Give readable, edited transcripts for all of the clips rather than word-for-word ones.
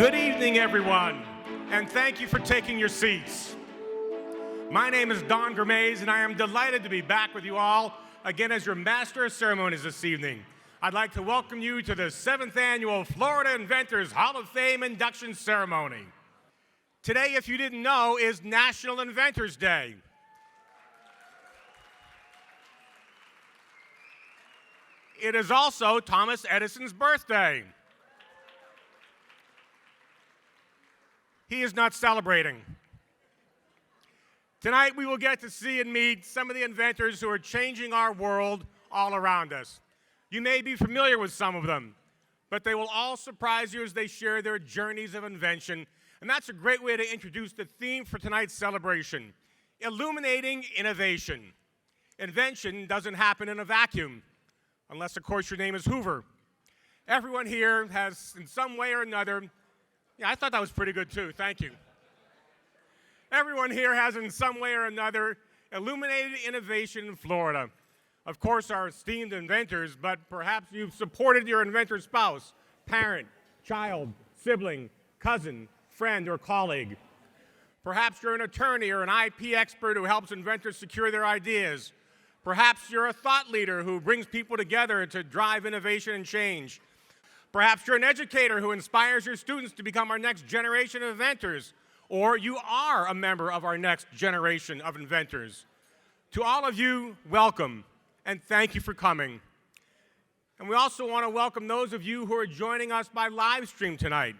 Good evening, everyone, and thank you for taking your seats. My name is Don Gramez, and I am delighted to be back with you all again as your Master of Ceremonies this evening. I'd like to welcome you to the 7th Annual Florida Inventors Hall of Fame Induction Ceremony. Today, if you didn't know, is National Inventors Day. It is also Thomas Edison's birthday. He is not celebrating. Tonight, we will get to see and meet some of the inventors who are changing our world all around us. You may be familiar with some of them, but they will all surprise you as they share their journeys of invention. And that's a great way to introduce the theme for tonight's celebration, illuminating innovation. Invention doesn't happen in a vacuum, unless, of course, your name is Hoover. Everyone here has, in some way or another, yeah, I thought that was pretty good too, thank you. Everyone here has, in some way or another, illuminated innovation in Florida. Of course, our esteemed inventors, but perhaps you've supported your inventor spouse, parent, child, sibling, cousin, friend, or colleague. Perhaps you're an attorney or an IP expert who helps inventors secure their ideas. Perhaps you're a thought leader who brings people together to drive innovation and change. Perhaps you're an educator who inspires your students to become our next generation of inventors. Or you are a member of our next generation of inventors. To all of you, welcome, and thank you for coming. And we also want to welcome those of you who are joining us by live stream tonight.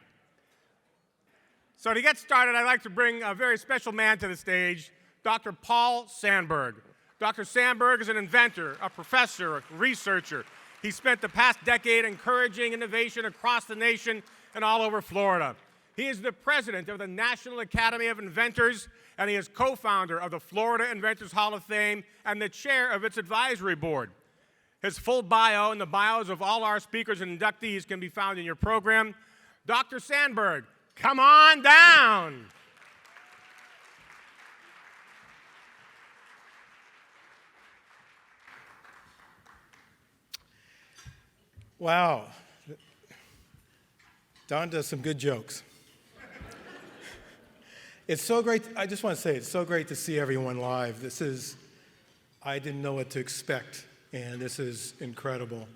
So to get started, I'd like to bring a very special man to the stage, Dr. Paul Sandberg. Dr. Sandberg is an inventor, a professor, a researcher. He spent the past decade encouraging innovation across the nation and all over Florida. He is the president of the National Academy of Inventors, and he is co-founder of the Florida Inventors Hall of Fame and the chair of its advisory board. His full bio and the bios of all our speakers and inductees can be found in your program. Dr. Sandberg, come on down. Wow. Don does some good jokes. It's so great, I just want to say, it's so great to see everyone live. I didn't know what to expect, and this is incredible.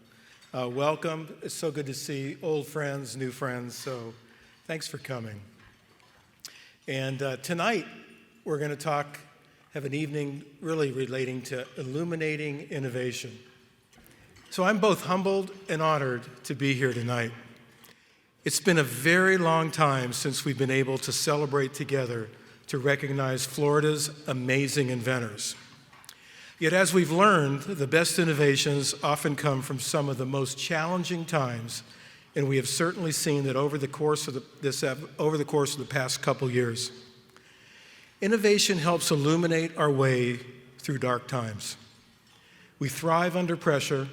Welcome. It's so good to see old friends, new friends, so thanks for coming. And tonight, we're going to have an evening really relating to illuminating innovation. So I'm both humbled and honored to be here tonight. It's been a very long time since we've been able to celebrate together to recognize Florida's amazing inventors. Yet as we've learned, the best innovations often come from some of the most challenging times, and we have certainly seen that over the course of the past couple years. Innovation helps illuminate our way through dark times. We thrive under pressure,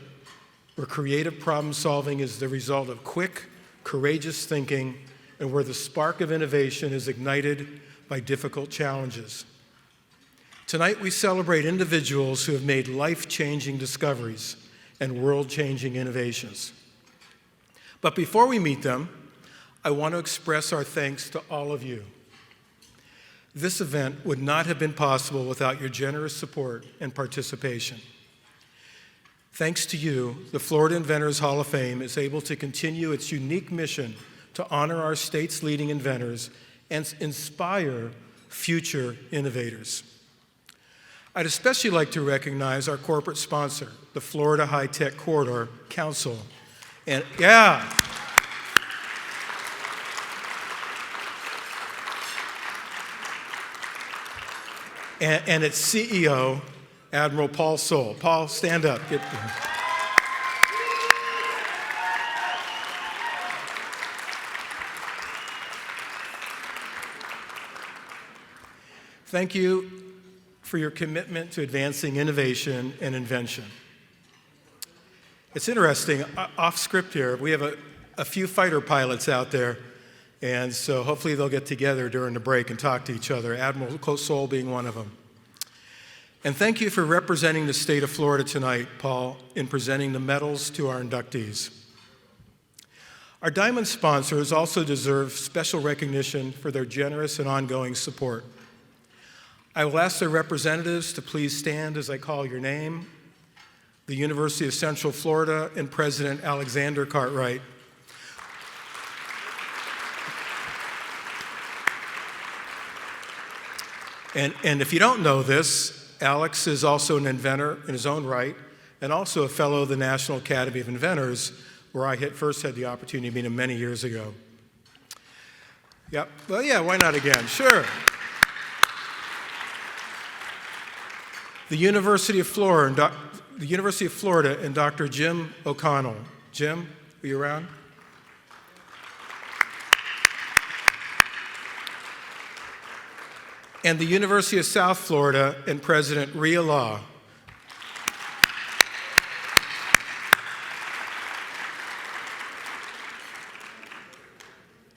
where creative problem solving is the result of quick, courageous thinking, and where the spark of innovation is ignited by difficult challenges. Tonight we celebrate individuals who have made life-changing discoveries and world-changing innovations. But before we meet them, I want to express our thanks to all of you. This event would not have been possible without your generous support and participation. Thanks to you, the Florida Inventors Hall of Fame is able to continue its unique mission to honor our state's leading inventors and inspire future innovators. I'd especially like to recognize our corporate sponsor, the Florida High Tech Corridor Council. And and its CEO, Admiral Paul Soule. Paul, stand up. Thank you for your commitment to advancing innovation and invention. It's interesting, off script here, we have a few fighter pilots out there, and so hopefully they'll get together during the break and talk to each other, Admiral Soule being one of them. And thank you for representing the state of Florida tonight, Paul, in presenting the medals to our inductees. Our diamond sponsors also deserve special recognition for their generous and ongoing support. I will ask their representatives to please stand as I call your name. The University of Central Florida and President Alexander Cartwright. And if you don't know this, Alex is also an inventor in his own right and also a fellow of the National Academy of Inventors, where I first had the opportunity to meet him many years ago. Yep, well, yeah, why not again? Sure. The University of Florida and Dr. Jim O'Connell. Jim, are you around? And the University of South Florida and President Rhea Law.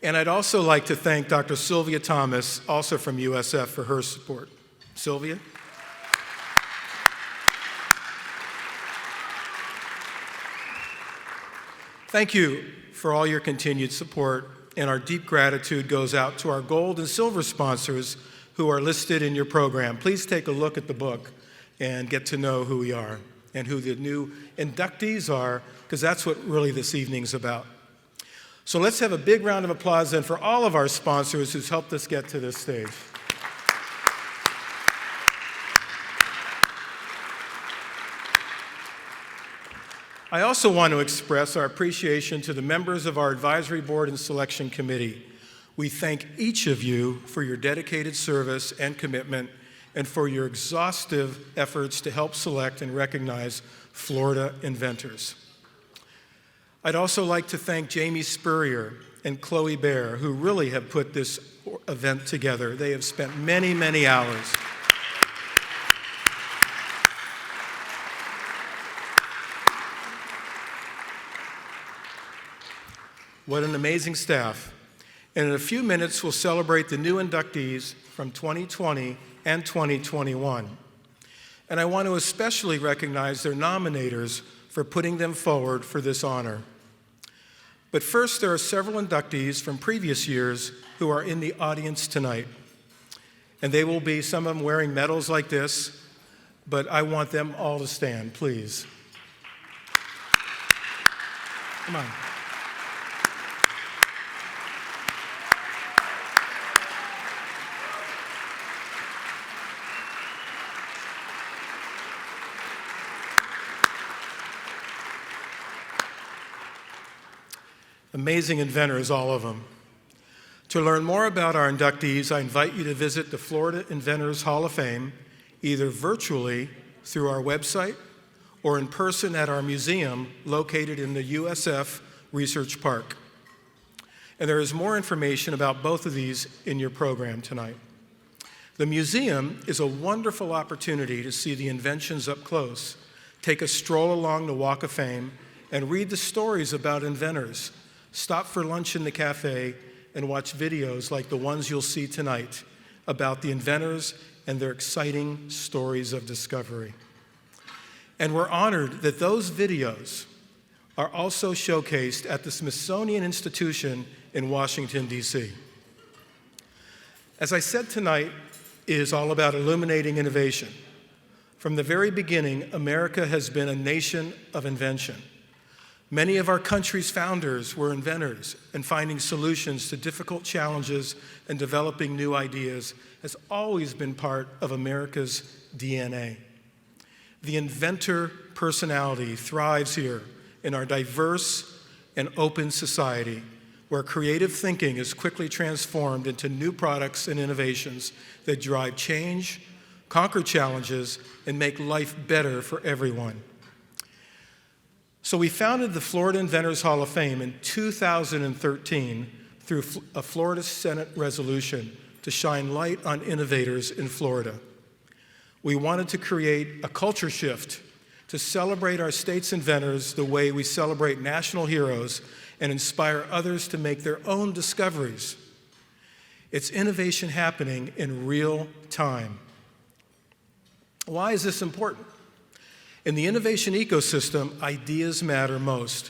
And I'd also like to thank Dr. Sylvia Thomas, also from USF, for her support. Sylvia? Thank you for all your continued support, and our deep gratitude goes out to our gold and silver sponsors who are listed in your program. Please take a look at the book and get to know who we are and who the new inductees are, because that's what really this evening's about. So let's have a big round of applause then for all of our sponsors who's helped us get to this stage. I also want to express our appreciation to the members of our advisory board and selection committee. We thank each of you for your dedicated service and commitment and for your exhaustive efforts to help select and recognize Florida inventors. I'd also like to thank Jamie Spurrier and Chloe Bear, who really have put this event together. They have spent many, many hours. What an amazing staff. And in a few minutes, we'll celebrate the new inductees from 2020 and 2021. And I want to especially recognize their nominators for putting them forward for this honor. But first, there are several inductees from previous years who are in the audience tonight. And they will be, some of them wearing medals like this, but I want them all to stand, please. Come on. Amazing inventors, all of them. To learn more about our inductees, I invite you to visit the Florida Inventors Hall of Fame, either virtually through our website or in person at our museum located in the USF Research Park. And there is more information about both of these in your program tonight. The museum is a wonderful opportunity to see the inventions up close, take a stroll along the Walk of Fame, and read the stories about inventors. Stop for lunch in the cafe and watch videos like the ones you'll see tonight about the inventors and their exciting stories of discovery. And we're honored that those videos are also showcased at the Smithsonian Institution in Washington, D.C. As I said, tonight is all about illuminating innovation. From the very beginning, America has been a nation of invention. Many of our country's founders were inventors, and finding solutions to difficult challenges and developing new ideas has always been part of America's DNA. The inventor personality thrives here in our diverse and open society, where creative thinking is quickly transformed into new products and innovations that drive change, conquer challenges, and make life better for everyone. So we founded the Florida Inventors Hall of Fame in 2013 through a Florida Senate resolution to shine light on innovators in Florida. We wanted to create a culture shift to celebrate our state's inventors the way we celebrate national heroes and inspire others to make their own discoveries. It's innovation happening in real time. Why is this important? In the innovation ecosystem, ideas matter most.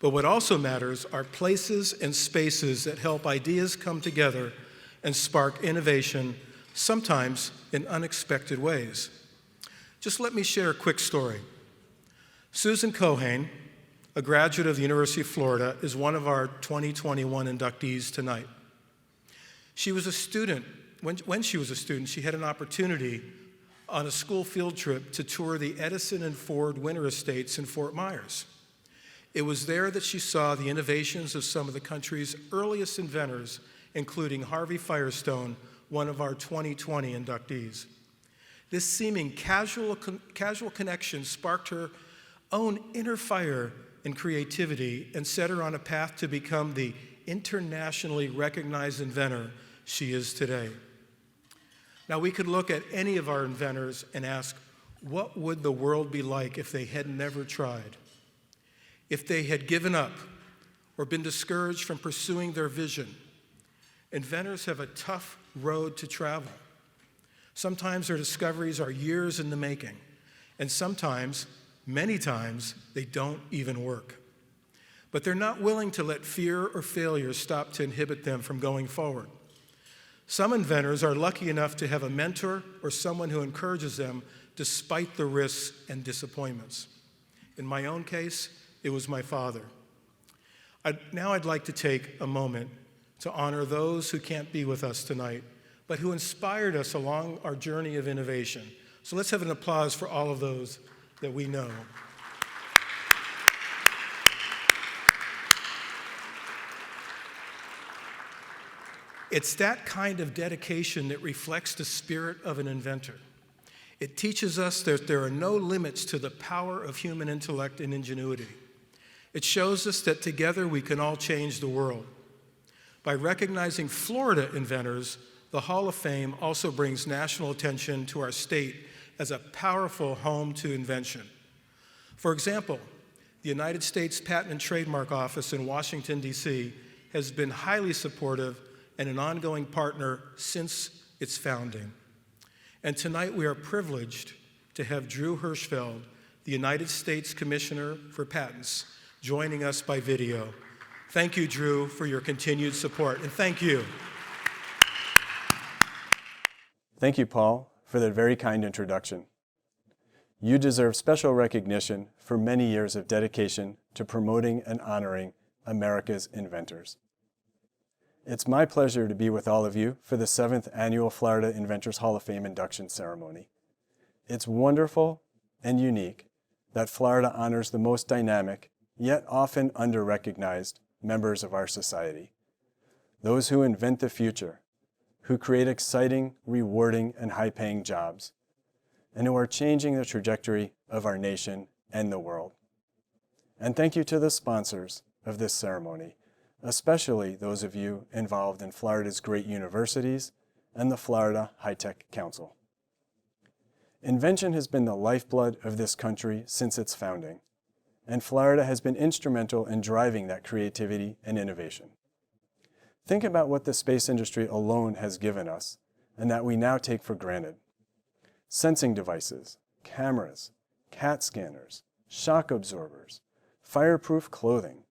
But what also matters are places and spaces that help ideas come together and spark innovation, sometimes in unexpected ways. Just let me share a quick story. Susan Cohane, a graduate of the University of Florida, is one of our 2021 inductees tonight. She was a student. When she was a student, she had an opportunity on a school field trip to tour the Edison and Ford Winter Estates in Fort Myers. It was there that she saw the innovations of some of the country's earliest inventors, including Harvey Firestone, one of our 2020 inductees. This seeming casual connection sparked her own inner fire and creativity and set her on a path to become the internationally recognized inventor she is today. Now, we could look at any of our inventors and ask, what would the world be like if they had never tried? If they had given up or been discouraged from pursuing their vision? Inventors have a tough road to travel. Sometimes their discoveries are years in the making, and sometimes, many times, they don't even work. But they're not willing to let fear or failure stop to inhibit them from going forward. Some inventors are lucky enough to have a mentor or someone who encourages them despite the risks and disappointments. In my own case, it was my father. Now I'd like to take a moment to honor those who can't be with us tonight, but who inspired us along our journey of innovation. So let's have an applause for all of those that we know. It's that kind of dedication that reflects the spirit of an inventor. It teaches us that there are no limits to the power of human intellect and ingenuity. It shows us that together we can all change the world. By recognizing Florida inventors, the Hall of Fame also brings national attention to our state as a powerful home to invention. For example, the United States Patent and Trademark Office in Washington, D.C. has been highly supportive and an ongoing partner since its founding. And tonight we are privileged to have Drew Hirschfeld, the United States Commissioner for Patents, joining us by video. Thank you, Drew, for your continued support, and thank you. Thank you, Paul, for that very kind introduction. You deserve special recognition for many years of dedication to promoting and honoring America's inventors. It's my pleasure to be with all of you for the 7th Annual Florida Inventors Hall of Fame induction ceremony. It's wonderful and unique that Florida honors the most dynamic, yet often under-recognized members of our society. Those who invent the future, who create exciting, rewarding, and high-paying jobs, and who are changing the trajectory of our nation and the world. And thank you to the sponsors of this ceremony, especially those of you involved in Florida's great universities and the Florida High-Tech Council. Invention has been the lifeblood of this country since its founding, and Florida has been instrumental in driving that creativity and innovation. Think about what the space industry alone has given us, and that we now take for granted. Sensing devices, cameras, CAT scanners, shock absorbers, fireproof clothing,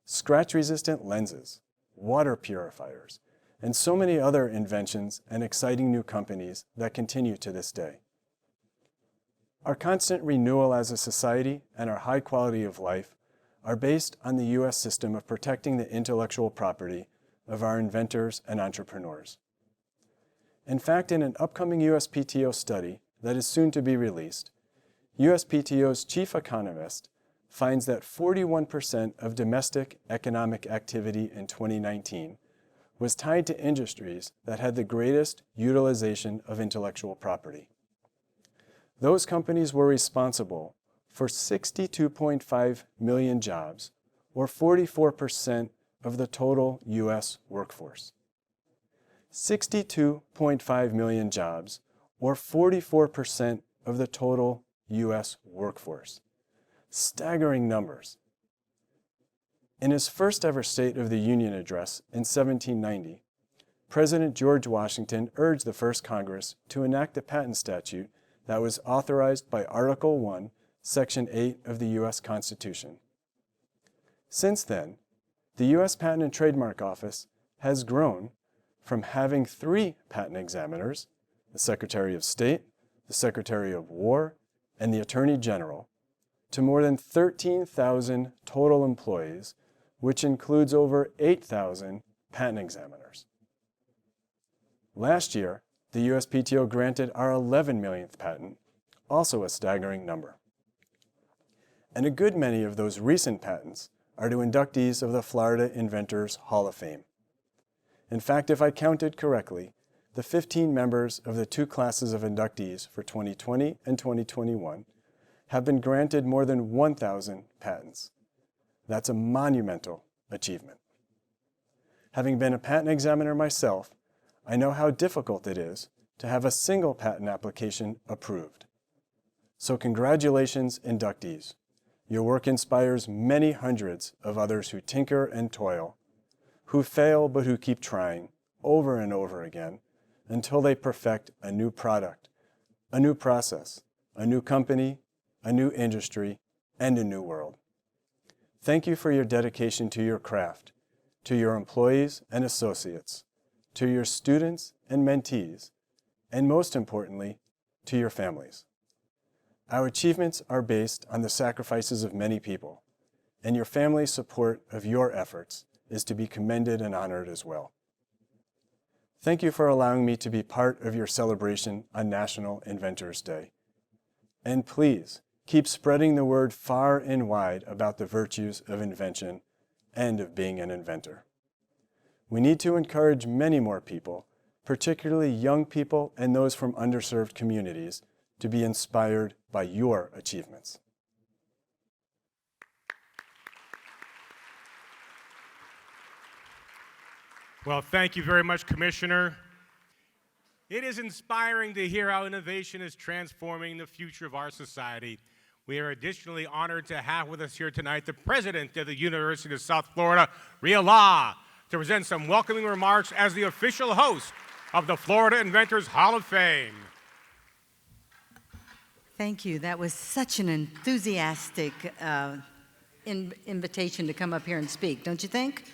scratch-resistant lenses, water purifiers, and so many other inventions and exciting new companies that continue to this day. Our constant renewal as a society and our high quality of life are based on the U.S. system of protecting the intellectual property of our inventors and entrepreneurs. In fact, in an upcoming USPTO study that is soon to be released, USPTO's chief economist finds that 41% of domestic economic activity in 2019 was tied to industries that had the greatest utilization of intellectual property. Those companies were responsible for 62.5 million jobs, or 44% of the total U.S. workforce. 62.5 million jobs, or 44% of the total U.S. workforce. Staggering numbers. In his first ever State of the Union address in 1790, President George Washington urged the first Congress to enact a patent statute that was authorized by Article 1, Section 8 of the U.S. Constitution. Since then, the U.S. Patent and Trademark Office has grown from having 3 patent examiners, the Secretary of State, the Secretary of War, and the Attorney General, to more than 13,000 total employees, which includes over 8,000 patent examiners. Last year, the USPTO granted our 11 millionth patent, also a staggering number. And a good many of those recent patents are to inductees of the Florida Inventors Hall of Fame. In fact, if I counted correctly, the 15 members of the 2 classes of inductees for 2020 and 2021 have been granted more than 1,000 patents. That's a monumental achievement. Having been a patent examiner myself, I know how difficult it is to have a single patent application approved. So congratulations, inductees. Your work inspires many hundreds of others who tinker and toil, who fail but who keep trying over and over again until they perfect a new product, a new process, a new company, a new industry, and a new world. Thank you for your dedication to your craft, to your employees and associates, to your students and mentees, and most importantly, to your families. Our achievements are based on the sacrifices of many people, and your family's support of your efforts is to be commended and honored as well. Thank you for allowing me to be part of your celebration on National Inventors Day. And please, keep spreading the word far and wide about the virtues of invention and of being an inventor. We need to encourage many more people, particularly young people and those from underserved communities, to be inspired by your achievements. Well, thank you very much, Commissioner. It is inspiring to hear how innovation is transforming the future of our society. We are additionally honored to have with us here tonight the president of the University of South Florida, Gala, to present some welcoming remarks as the official host of the Florida Inventors Hall of Fame. Thank you. That was such an enthusiastic invitation to come up here and speak, don't you think?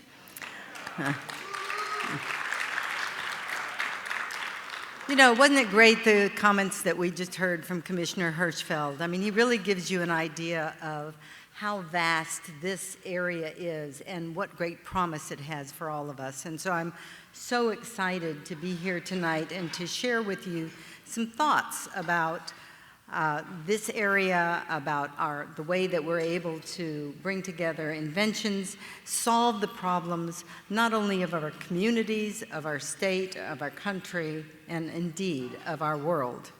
You know, wasn't it great, the comments that we just heard from Commissioner Hirschfeld? I mean, he really gives you an idea of how vast this area is and what great promise it has for all of us. And so I'm so excited to be here tonight and to share with you some thoughts about this area, about the way that we're able to bring together inventions, solve the problems, not only of our communities, of our state, of our country, and indeed of our world.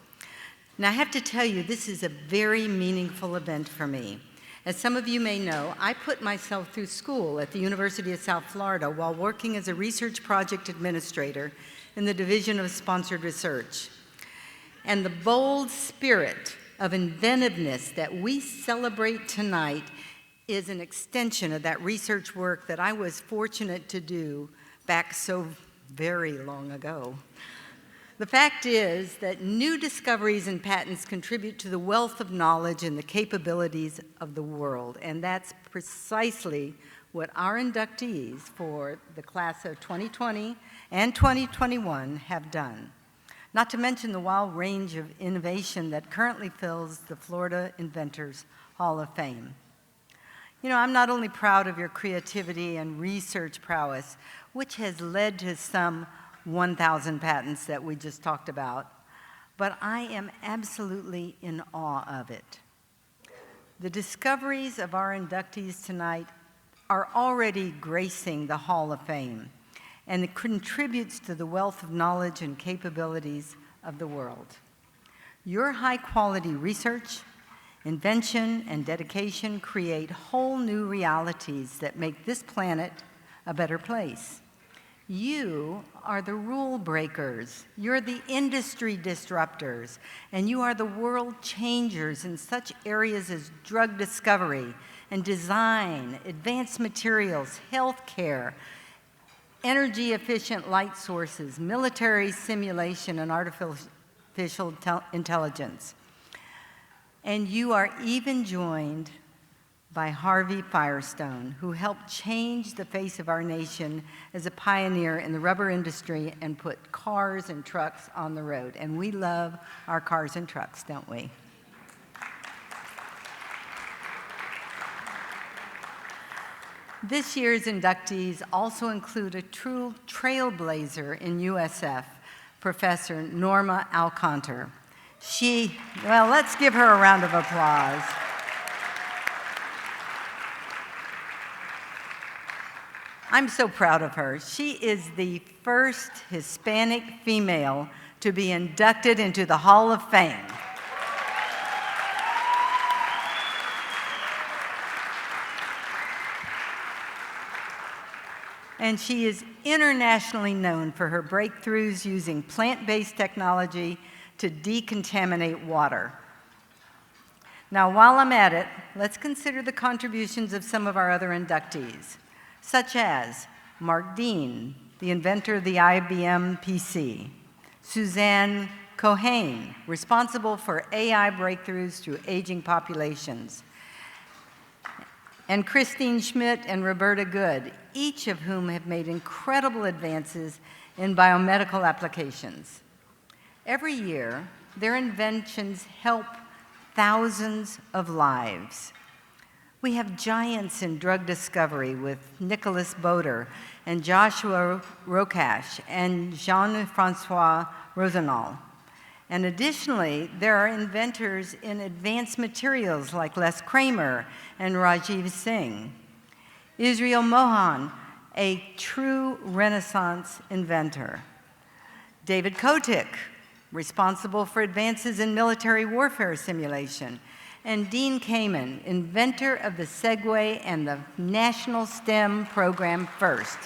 Now I have to tell you, this is a very meaningful event for me. As some of you may know, I put myself through school at the University of South Florida while working as a research project administrator in the Division of Sponsored Research. And the bold spirit of inventiveness that we celebrate tonight is an extension of that research work that I was fortunate to do back so very long ago. The fact is that new discoveries and patents contribute to the wealth of knowledge and the capabilities of the world, and that's precisely what our inductees for the class of 2020 and 2021 have done. Not to mention the wide range of innovation that currently fills the Florida Inventors Hall of Fame. You know, I'm not only proud of your creativity and research prowess, which has led to some 1,000 patents that we just talked about, but I am absolutely in awe of it. The discoveries of our inductees tonight are already gracing the Hall of Fame, and it contributes to the wealth of knowledge and capabilities of the world. Your high-quality research, invention, and dedication create whole new realities that make this planet a better place. You are the rule breakers, you're the industry disruptors, and you are the world changers in such areas as drug discovery and design, advanced materials, healthcare, energy-efficient light sources, military simulation, and artificial intelligence. And you are even joined by Harvey Firestone, who helped change the face of our nation as a pioneer in the rubber industry and put cars and trucks on the road. And we love our cars and trucks, don't we? This year's inductees also include a true trailblazer in USF, Professor Norma Alconter. Well, let's give her a round of applause. I'm so proud of her. She is the first Hispanic female to be inducted into the Hall of Fame. And she is internationally known for her breakthroughs using plant-based technology to decontaminate water. Now, while I'm at it, let's consider the contributions of some of our other inductees, such as Mark Dean, the inventor of the IBM PC, Suzanne Cohane, responsible for AI breakthroughs through aging populations, and Christine Schmidt and Roberta Good, each of whom have made incredible advances in biomedical applications. Every year, their inventions help thousands of lives. We have giants in drug discovery with Nicholas Boder and Joshua Rokash and Jean-Francois Rosenal. And additionally, there are inventors in advanced materials like Les Kramer and Rajiv Singh. Israel Mohan, a true Renaissance inventor. David Kotick, responsible for advances in military warfare simulation. And Dean Kamen, inventor of the Segway and the National STEM program FIRST.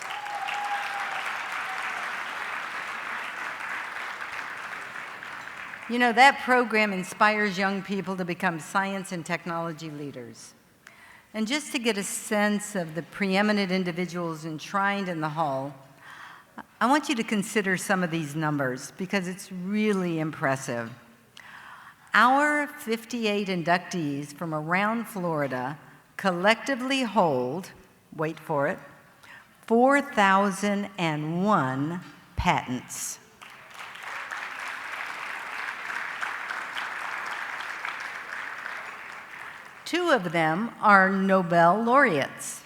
You know, that program inspires young people to become science and technology leaders. And just to get a sense of the preeminent individuals enshrined in the hall, I want you to consider some of these numbers because it's really impressive. Our 58 inductees from around Florida collectively hold, wait for it, 4,001 patents. Two of them are Nobel laureates.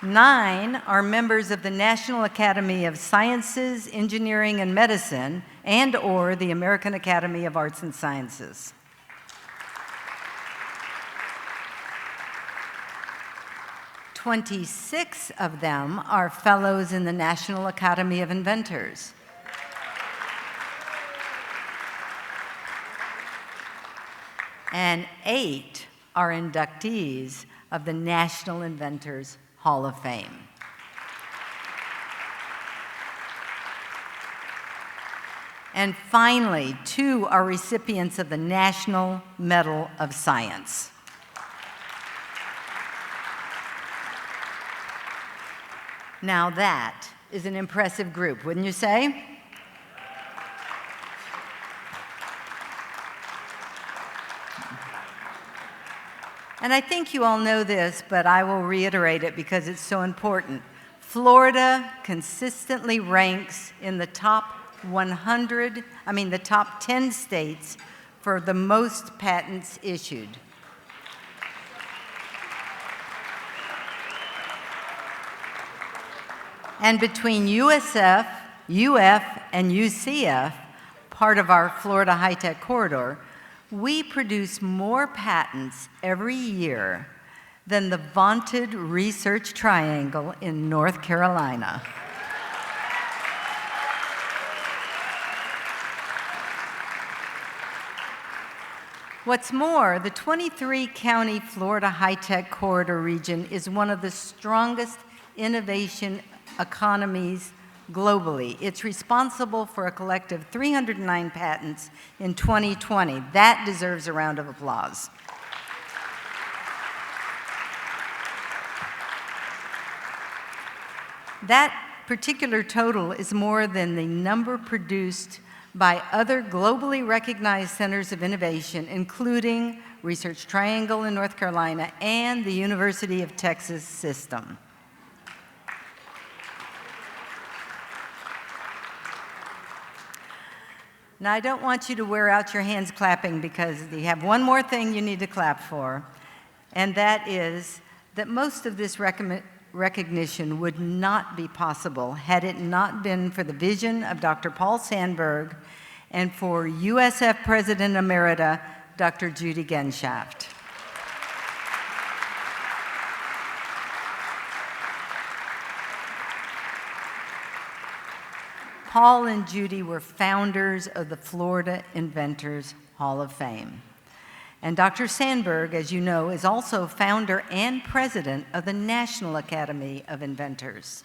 Nine are members of the National Academy of Sciences, Engineering, and Medicine, and/or the American Academy of Arts and Sciences. "26 of them are fellows in the National Academy of Inventors. And 8 are inductees of the National Inventors Hall of Fame. And finally, 2 are recipients of the National Medal of Science. Now that is an impressive group, wouldn't you say? And I think you all know this, but I will reiterate it because it's so important. Florida consistently ranks in the top the top 10 states for the most patents issued. And between USF, UF, and UCF, part of our Florida high-tech corridor, we produce more patents every year than the vaunted Research Triangle in North Carolina. What's more, the 23-county Florida high-tech corridor region is one of the strongest innovation economies globally. It's responsible for a collective 309 patents in 2020. That deserves a round of applause. That particular total is more than the number produced by other globally recognized centers of innovation, including Research Triangle in North Carolina and the University of Texas System. Now, I don't want you to wear out your hands clapping because you have one more thing you need to clap for, and that is that most of this recognition would not be possible had it not been for the vision of Dr. Paul Sandberg and for USF President Emerita, Dr. Judy Genshaft. Paul and Judy were founders of the Florida Inventors Hall of Fame. And Dr. Sandberg, as you know, is also founder and president of the National Academy of Inventors.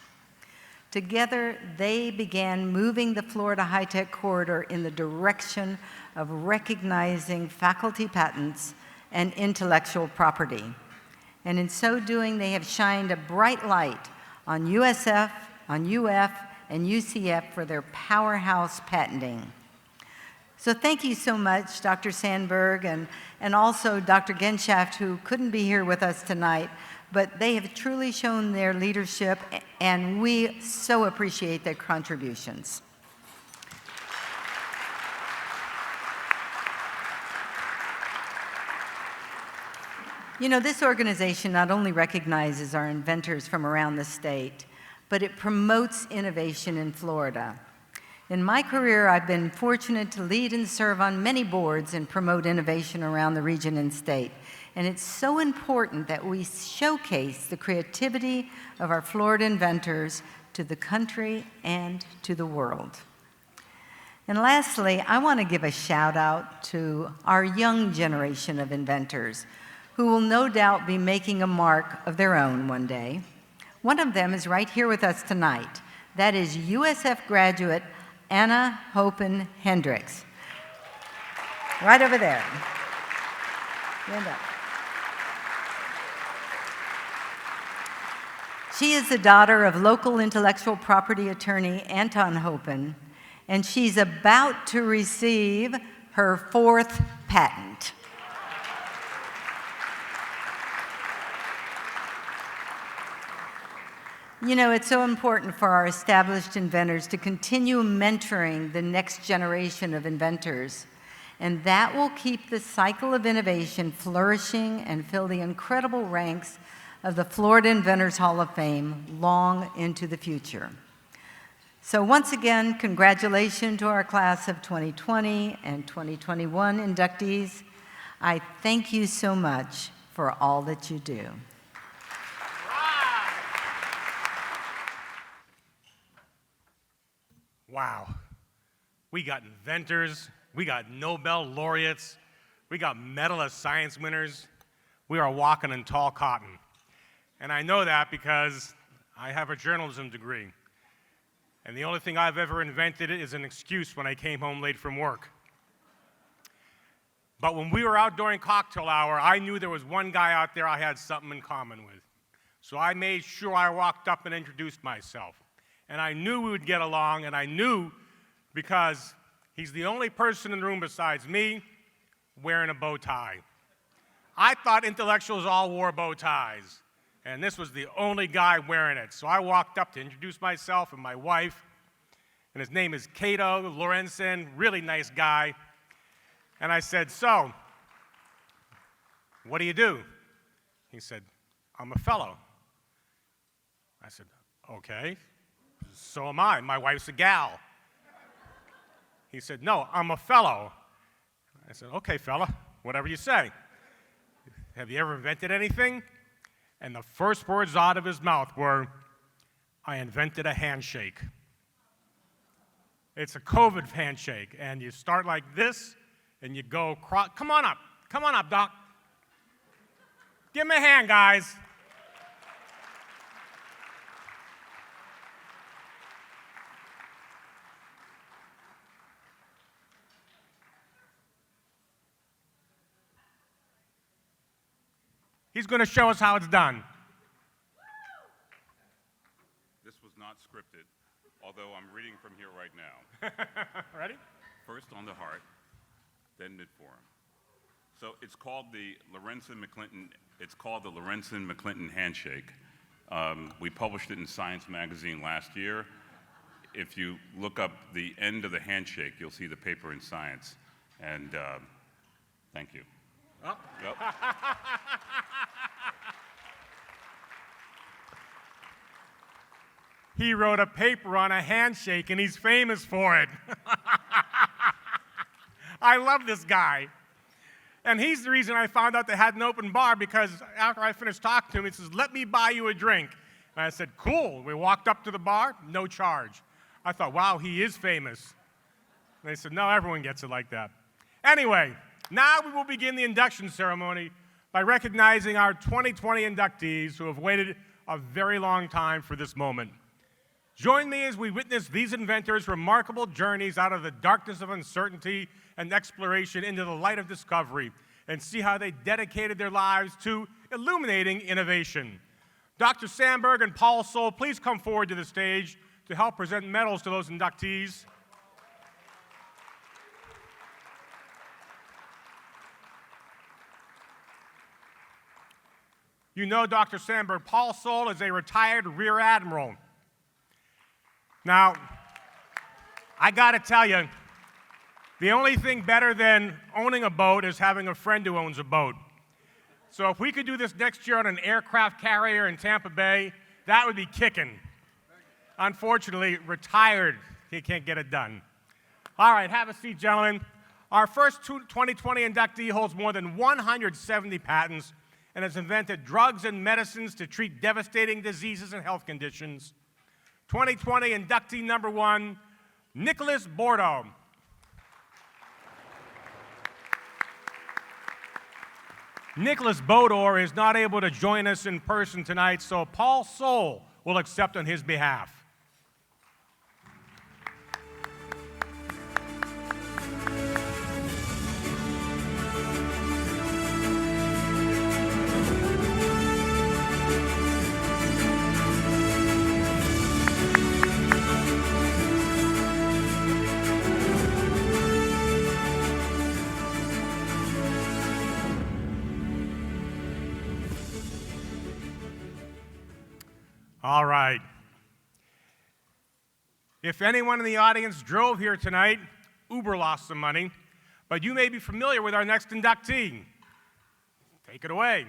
Together, they began moving the Florida high-tech corridor in the direction of recognizing faculty patents and intellectual property. And in so doing, they have shined a bright light on USF, on UF, and UCF for their powerhouse patenting. So thank you so much, Dr. Sandberg, and also Dr. Genshaft, who couldn't be here with us tonight, but they have truly shown their leadership, and we so appreciate their contributions. You know, this organization not only recognizes our inventors from around the state, but it promotes innovation in Florida. In my career, I've been fortunate to lead and serve on many boards and promote innovation around the region and state. And it's so important that we showcase the creativity of our Florida inventors to the country and to the world. And lastly, I want to give a shout out to our young generation of inventors who will no doubt be making a mark of their own one day. One of them is right here with us tonight. That is USF graduate Anna Hopen Hendricks. Right over there. Stand up. She is the daughter of local intellectual property attorney Anton Hopen, and she's about to receive her 4th patent. You know, it's so important for our established inventors to continue mentoring the next generation of inventors, and that will keep the cycle of innovation flourishing and fill the incredible ranks of the Florida Inventors Hall of Fame long into the future. So once again, congratulations to our class of 2020 and 2021 inductees. I thank you so much for all that you do. Wow. We got inventors, we got Nobel laureates, we got Medal of Science winners. We are walking in tall cotton. And I know that because I have a journalism degree. And the only thing I've ever invented is an excuse when I came home late from work. But when we were out during cocktail hour, I knew there was one guy out there I had something in common with. So I made sure I walked up and introduced myself. And I knew we would get along, and I knew because he's the only person in the room besides me wearing a bow tie. I thought intellectuals all wore bow ties, and this was the only guy wearing it. So I walked up to introduce myself and my wife, and his name is Cato Lorenzen, really nice guy. And I said, "So, what do you do?" He said, "I'm a fellow." I said, "Okay. So am I. My wife's a gal." He said, "No, I'm a fellow." I said, "Okay, fella, whatever you say. Have you ever invented anything?" And the first words out of his mouth were, "I invented a handshake." It's a COVID handshake, and you start like this, and you go, come on up, Doc. Give me a hand, guys. He's going to show us how it's done. This was not scripted, although I'm reading from here right now. Ready? first on the heart, then mid-forearm. So it's called the Lorenzen-McClinton handshake. We published it in Science magazine last year. If you look up the end of the handshake, you'll see the paper in Science. And thank you. Oh. Yep. He wrote a paper on a handshake, and he's famous for it. I love this guy. And he's the reason I found out they had an open bar, because after I finished talking to him, he says, "Let me buy you a drink." And I said, "Cool." We walked up to the bar, no charge. I thought, wow, he is famous. And they said, "No, everyone gets it like that." Anyway, now we will begin the induction ceremony by recognizing our 2020 inductees who have waited a very long time for this moment. Join me as we witness these inventors' remarkable journeys out of the darkness of uncertainty and exploration into the light of discovery, and see how they dedicated their lives to illuminating innovation. Dr. Sandberg and Paul Soll, please come forward to the stage to help present medals to those inductees. You know Dr. Sandberg. Paul Soll is a retired Rear Admiral. Now, I gotta tell you, the only thing better than owning a boat is having a friend who owns a boat. So if we could do this next year on an aircraft carrier in Tampa Bay, that would be kicking. Unfortunately, retired, he can't get it done. All right, have a seat, gentlemen. Our first 2020 inductee holds more than 170 patents and has invented drugs and medicines to treat devastating diseases and health conditions. 2020 inductee number 1, Nicholas Bordeaux. Nicholas Bordeaux is not able to join us in person tonight, so Paul Soll will accept on his behalf. All right. If anyone in the audience drove here tonight, Uber lost some money, but you may be familiar with our next inductee. Take it away.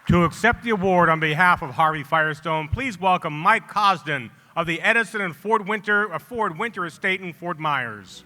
To accept the award on behalf of Harvey Firestone, please welcome Mike Cosden of the Edison and Ford Winter Estate in Fort Myers.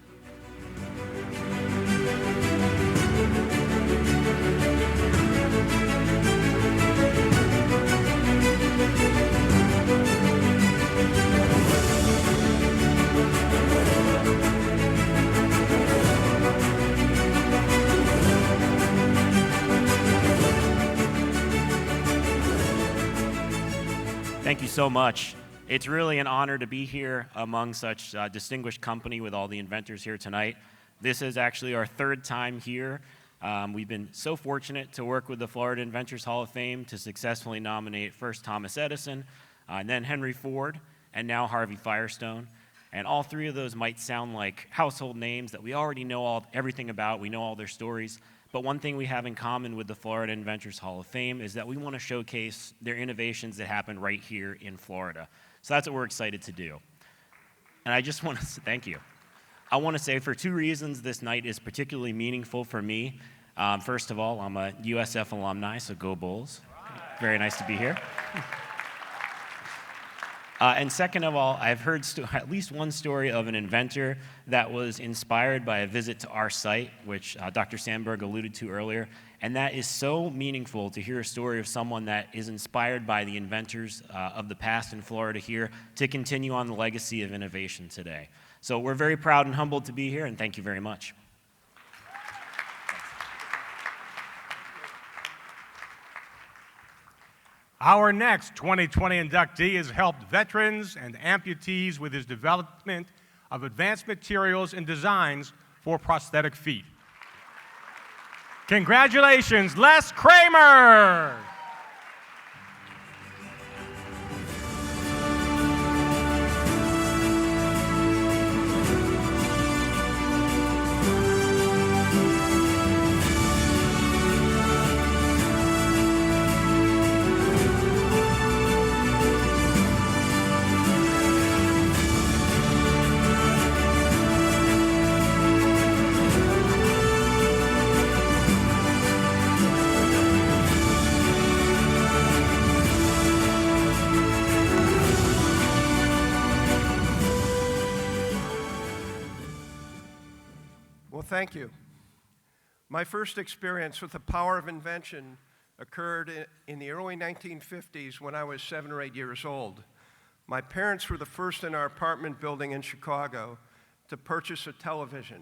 Thank you so much. It's really an honor to be here among such distinguished company with all the inventors here tonight. This is actually our third time here. We've been so fortunate to work with the Florida Inventors Hall of Fame to successfully nominate first Thomas Edison, then Henry Ford, and now Harvey Firestone. And all three of those might sound like household names that we already know everything about. We know all their stories. But one thing we have in common with the Florida Inventors Hall of Fame is that we want to showcase their innovations that happen right here in Florida. So that's what we're excited to do. And I just want to thank you. I want to say for two reasons this night is particularly meaningful for me. First of all, I'm a USF alumni, so go Bulls. Very nice to be here. And second of all, I've heard at least one story of an inventor that was inspired by a visit to our site, which Dr. Sandberg alluded to earlier. And that is so meaningful to hear a story of someone that is inspired by the inventors of the past in Florida here to continue on the legacy of innovation today. So we're very proud and humbled to be here, and thank you very much. Our next 2020 inductee has helped veterans and amputees with his development of advanced materials and designs for prosthetic feet. Congratulations, Les Kramer. Well, thank you. My first experience with the power of invention occurred in the early 1950s when I was 7 or 8 years old. My parents were the first in our apartment building in Chicago to purchase a television.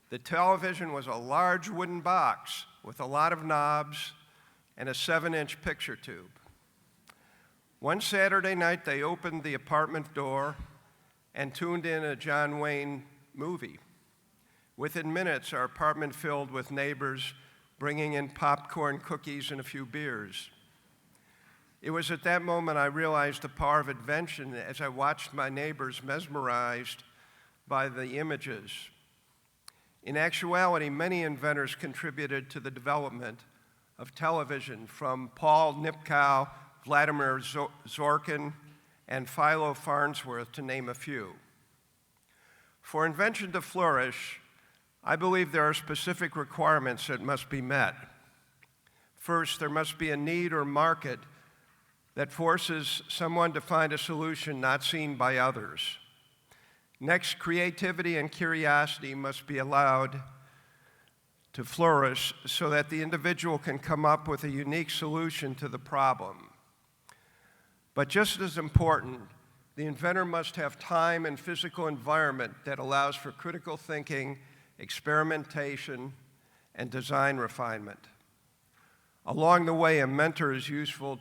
The television was a large wooden box with a lot of knobs and a 7-inch picture tube. One Saturday night, they opened the apartment door and tuned in a John Wayne movie. Within minutes, our apartment filled with neighbors bringing in popcorn, cookies, and a few beers. It was at that moment I realized the power of invention as I watched my neighbors mesmerized by the images. In actuality, many inventors contributed to the development of television, from Paul Nipkow, Vladimir Zorkin, and Philo Farnsworth, to name a few. For invention to flourish, I believe there are specific requirements that must be met. First, there must be a need or market that forces someone to find a solution not seen by others. Next, creativity and curiosity must be allowed to flourish so that the individual can come up with a unique solution to the problem. But just as important, the inventor must have time and physical environment that allows for critical thinking, experimentation, and design refinement. Along the way, a mentor is useful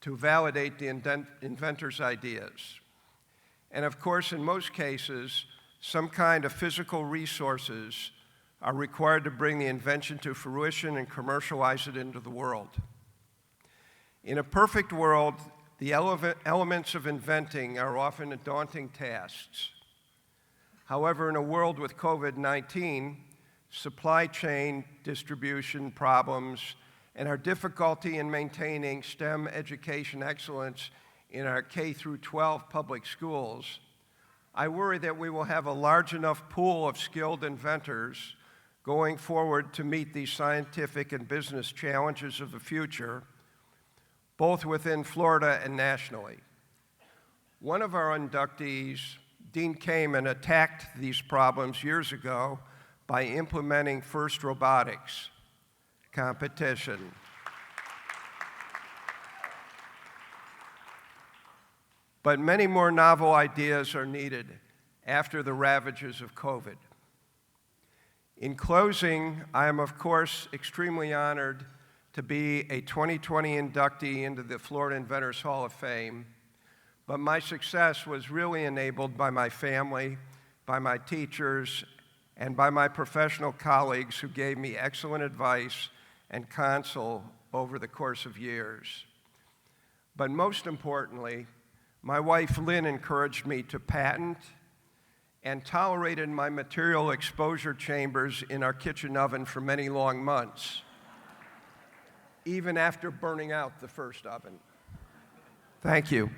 to validate the inventor's ideas. And of course, in most cases, some kind of physical resources are required to bring the invention to fruition and commercialize it into the world. In a perfect world, the elements of inventing are often daunting tasks. However, in a world with COVID-19, supply chain distribution problems, and our difficulty in maintaining STEM education excellence in our K-12 public schools, I worry that we will have a large enough pool of skilled inventors going forward to meet these scientific and business challenges of the future, both within Florida and nationally. One of our inductees, Dean Kamen, attacked these problems years ago by implementing FIRST robotics competition. But many more novel ideas are needed after the ravages of COVID. In closing, I am, of course, extremely honored to be a 2020 inductee into the Florida Inventors Hall of Fame, but my success was really enabled by my family, by my teachers, and by my professional colleagues who gave me excellent advice and counsel over the course of years. But most importantly, my wife Lynn encouraged me to patent and tolerated my material exposure chambers in our kitchen oven for many long months, even after burning out the first oven. Thank you.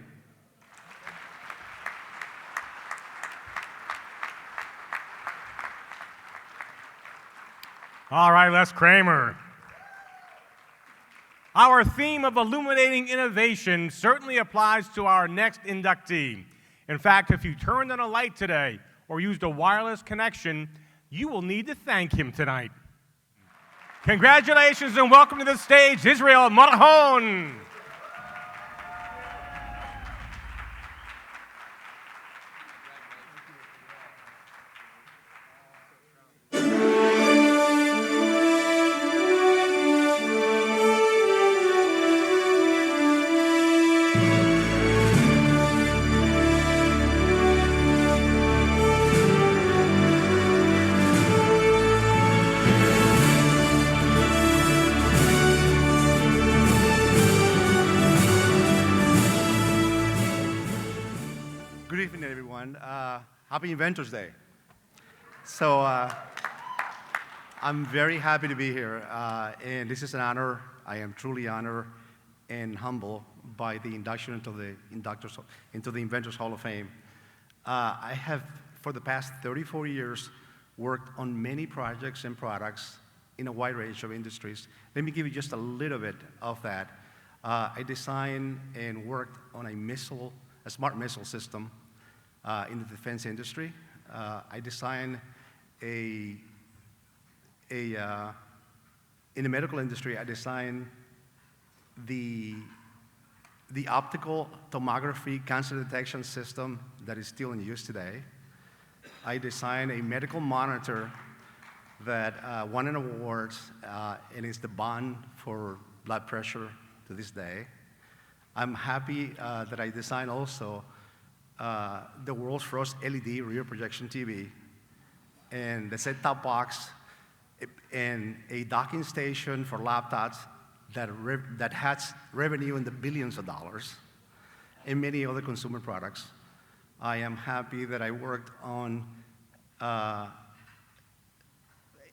All right, Les Kramer. Our theme of illuminating innovation certainly applies to our next inductee. In fact, if you turned on a light today or used a wireless connection, you will need to thank him tonight. Congratulations and welcome to the stage, Israel Marhon. Happy Inventors Day. So I'm very happy to be here, and this is an honor. I am truly honored and humbled by the induction into the Inventors Hall of Fame. I have, for the past 34 years, worked on many projects and products in a wide range of industries. Let me give you just a little bit of that. I designed and worked on a smart missile system in the defense industry. I designed in the medical industry, I designed the optical tomography cancer detection system that is still in use today. I designed a medical monitor that won an award and is the bond for blood pressure to this day. I'm happy that I designed also the world's first LED rear projection TV and the set-top box and a docking station for laptops that has revenue in the billions of dollars and many other consumer products. I am happy that I worked on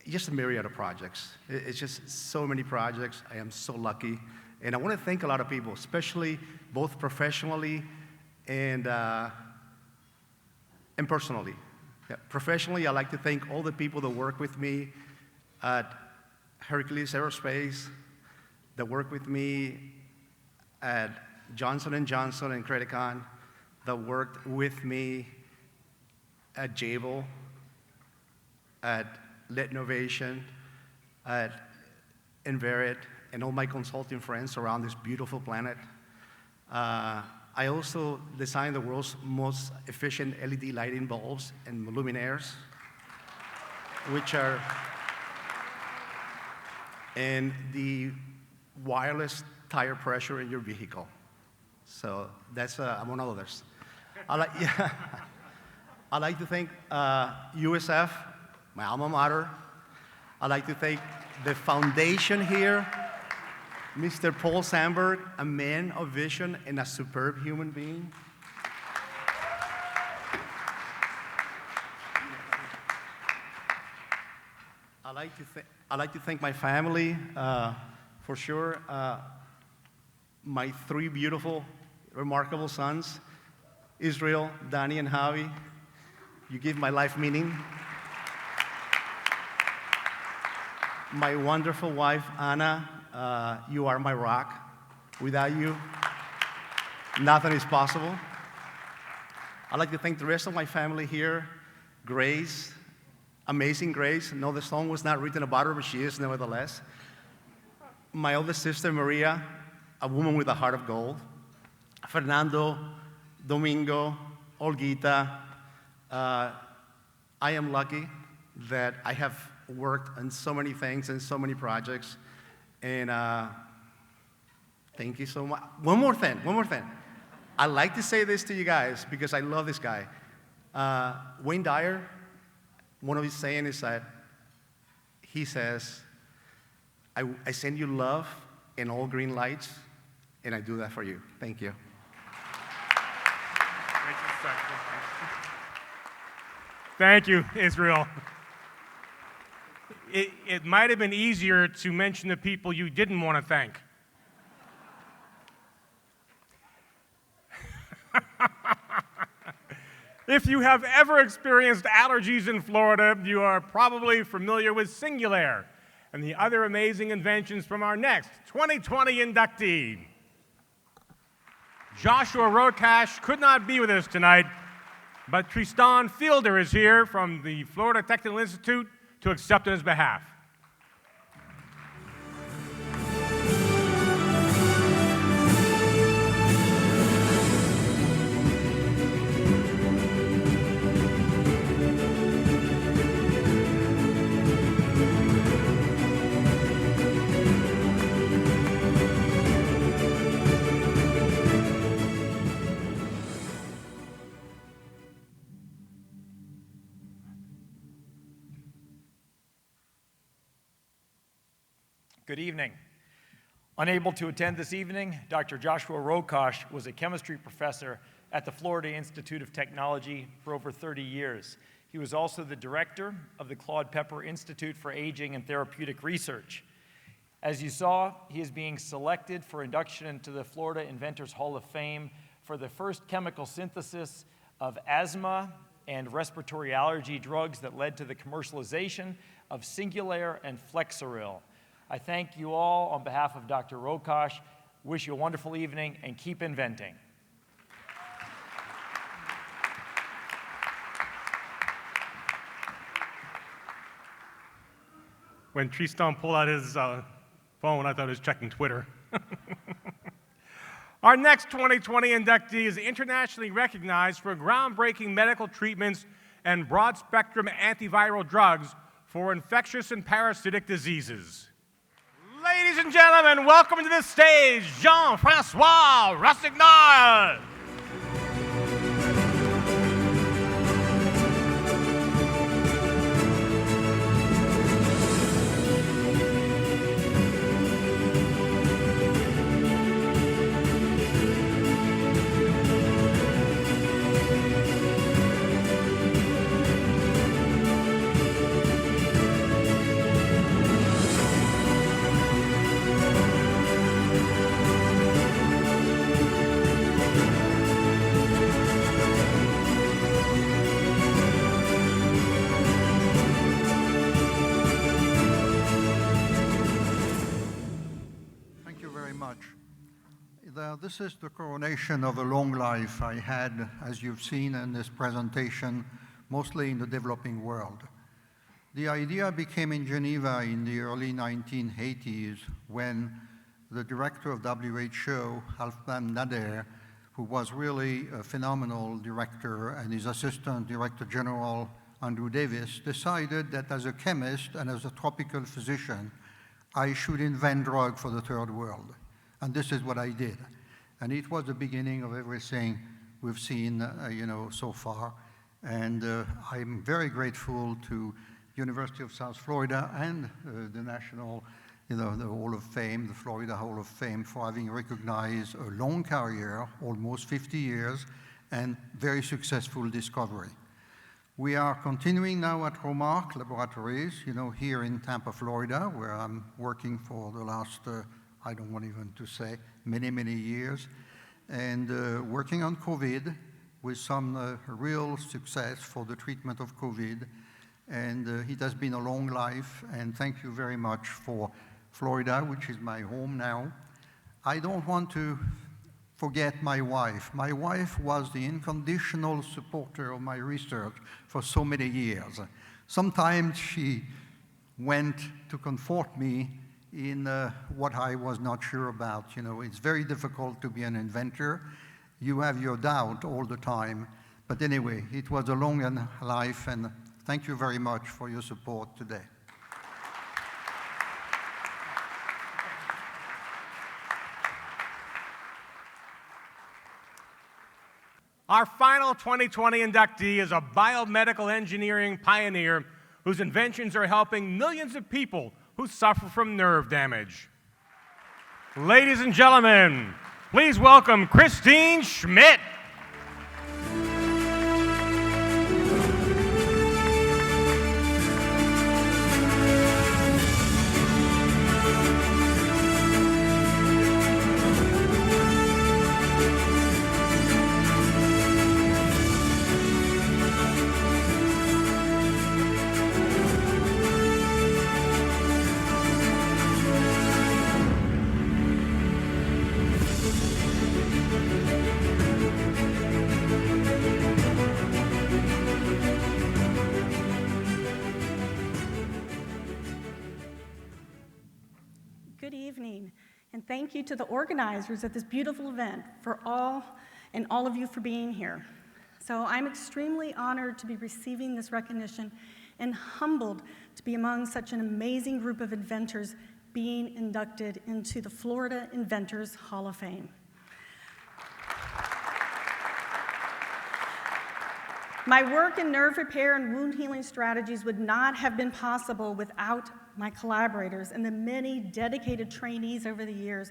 just a myriad of projects. It's just so many projects. I am so lucky. And I want to thank a lot of people, especially both professionally and personally. Yeah, professionally, I like to thank all the people that work with me at Hercules Aerospace, that work with me at Johnson & Johnson and Credicon, that worked with me at Jabil, at Let Innovation, at Inventors, and all my consulting friends around this beautiful planet. I also designed the world's most efficient LED lighting bulbs and luminaires, and the wireless tire pressure in your vehicle. So that's among others. I'd like to thank USF, my alma mater. I'd like to thank the foundation here, Mr. Paul Sandberg, a man of vision and a superb human being. I'd like to thank my family, for sure. My three beautiful, remarkable sons, Israel, Danny, and Javi. You give my life meaning. My wonderful wife, Anna, you are my rock. Without you, nothing is possible. I'd like to thank the rest of my family here, Grace, amazing Grace. No, the song was not written about her, but she is nevertheless. My oldest sister, Maria, a woman with a heart of gold. Fernando, Domingo, Olguita. I am lucky that I have worked on so many things and so many projects. And thank you so much. One more thing. I like to say this to you guys because I love this guy. Wayne Dyer, one of his sayings is that he says, I send you love and all green lights, and I do that for you. Thank you. Thank you, Israel. It might have been easier to mention the people you didn't want to thank. If you have ever experienced allergies in Florida, you are probably familiar with Singulair and the other amazing inventions from our next 2020 inductee. Joshua Rokash could not be with us tonight, but Tristan Fielder is here from the Florida Technical Institute to accept on his behalf. Good evening. Unable to attend this evening, Dr. Joshua Rokash was a chemistry professor at the Florida Institute of Technology for over 30 years. He was also the director of the Claude Pepper Institute for Aging and Therapeutic Research. As you saw, he is being selected for induction into the Florida Inventors Hall of Fame for the first chemical synthesis of asthma and respiratory allergy drugs that led to the commercialization of Singulair and Flexeril. I thank you all on behalf of Dr. Rokash, wish you a wonderful evening, and keep inventing. When Tristan pulled out his phone, I thought he was checking Twitter. Our next 2020 inductee is internationally recognized for groundbreaking medical treatments and broad-spectrum antiviral drugs for infectious and parasitic diseases. Ladies and gentlemen, welcome to the stage, Jean-Francois Rossignol. This is the coronation of a long life I had, as you've seen in this presentation, mostly in the developing world. The idea became in Geneva in the early 1980s when the director of WHO, Halfdan Nader, who was really a phenomenal director, and his assistant director general, Andrew Davis, decided that as a chemist and as a tropical physician, I should invent drugs for the third world. And this is what I did. And it was the beginning of everything we've seen, so far. And I'm very grateful to University of South Florida and the National, the Hall of Fame, the Florida Hall of Fame, for having recognized a long career, almost 50 years, and very successful discovery. We are continuing now at Romark Laboratories, here in Tampa, Florida, where I'm working for the last I don't want even to say, many, many years, and working on COVID with some real success for the treatment of COVID. And it has been a long life, and thank you very much for Florida, which is my home now. I don't want to forget my wife. My wife was the unconditional supporter of my research for so many years. Sometimes she went to comfort me in what I was not sure about. It's very difficult to be an inventor. You have your doubt all the time. But anyway, it was a long life, and thank you very much for your support today. Our final 2020 inductee is a biomedical engineering pioneer whose inventions are helping millions of people who suffer from nerve damage. Ladies and gentlemen, please welcome Christine Schmidt. And thank you to the organizers of this beautiful event for all of you for being here. So I'm extremely honored to be receiving this recognition and humbled to be among such an amazing group of inventors being inducted into the Florida Inventors Hall of Fame. My work in nerve repair and wound healing strategies would not have been possible without my collaborators and the many dedicated trainees over the years,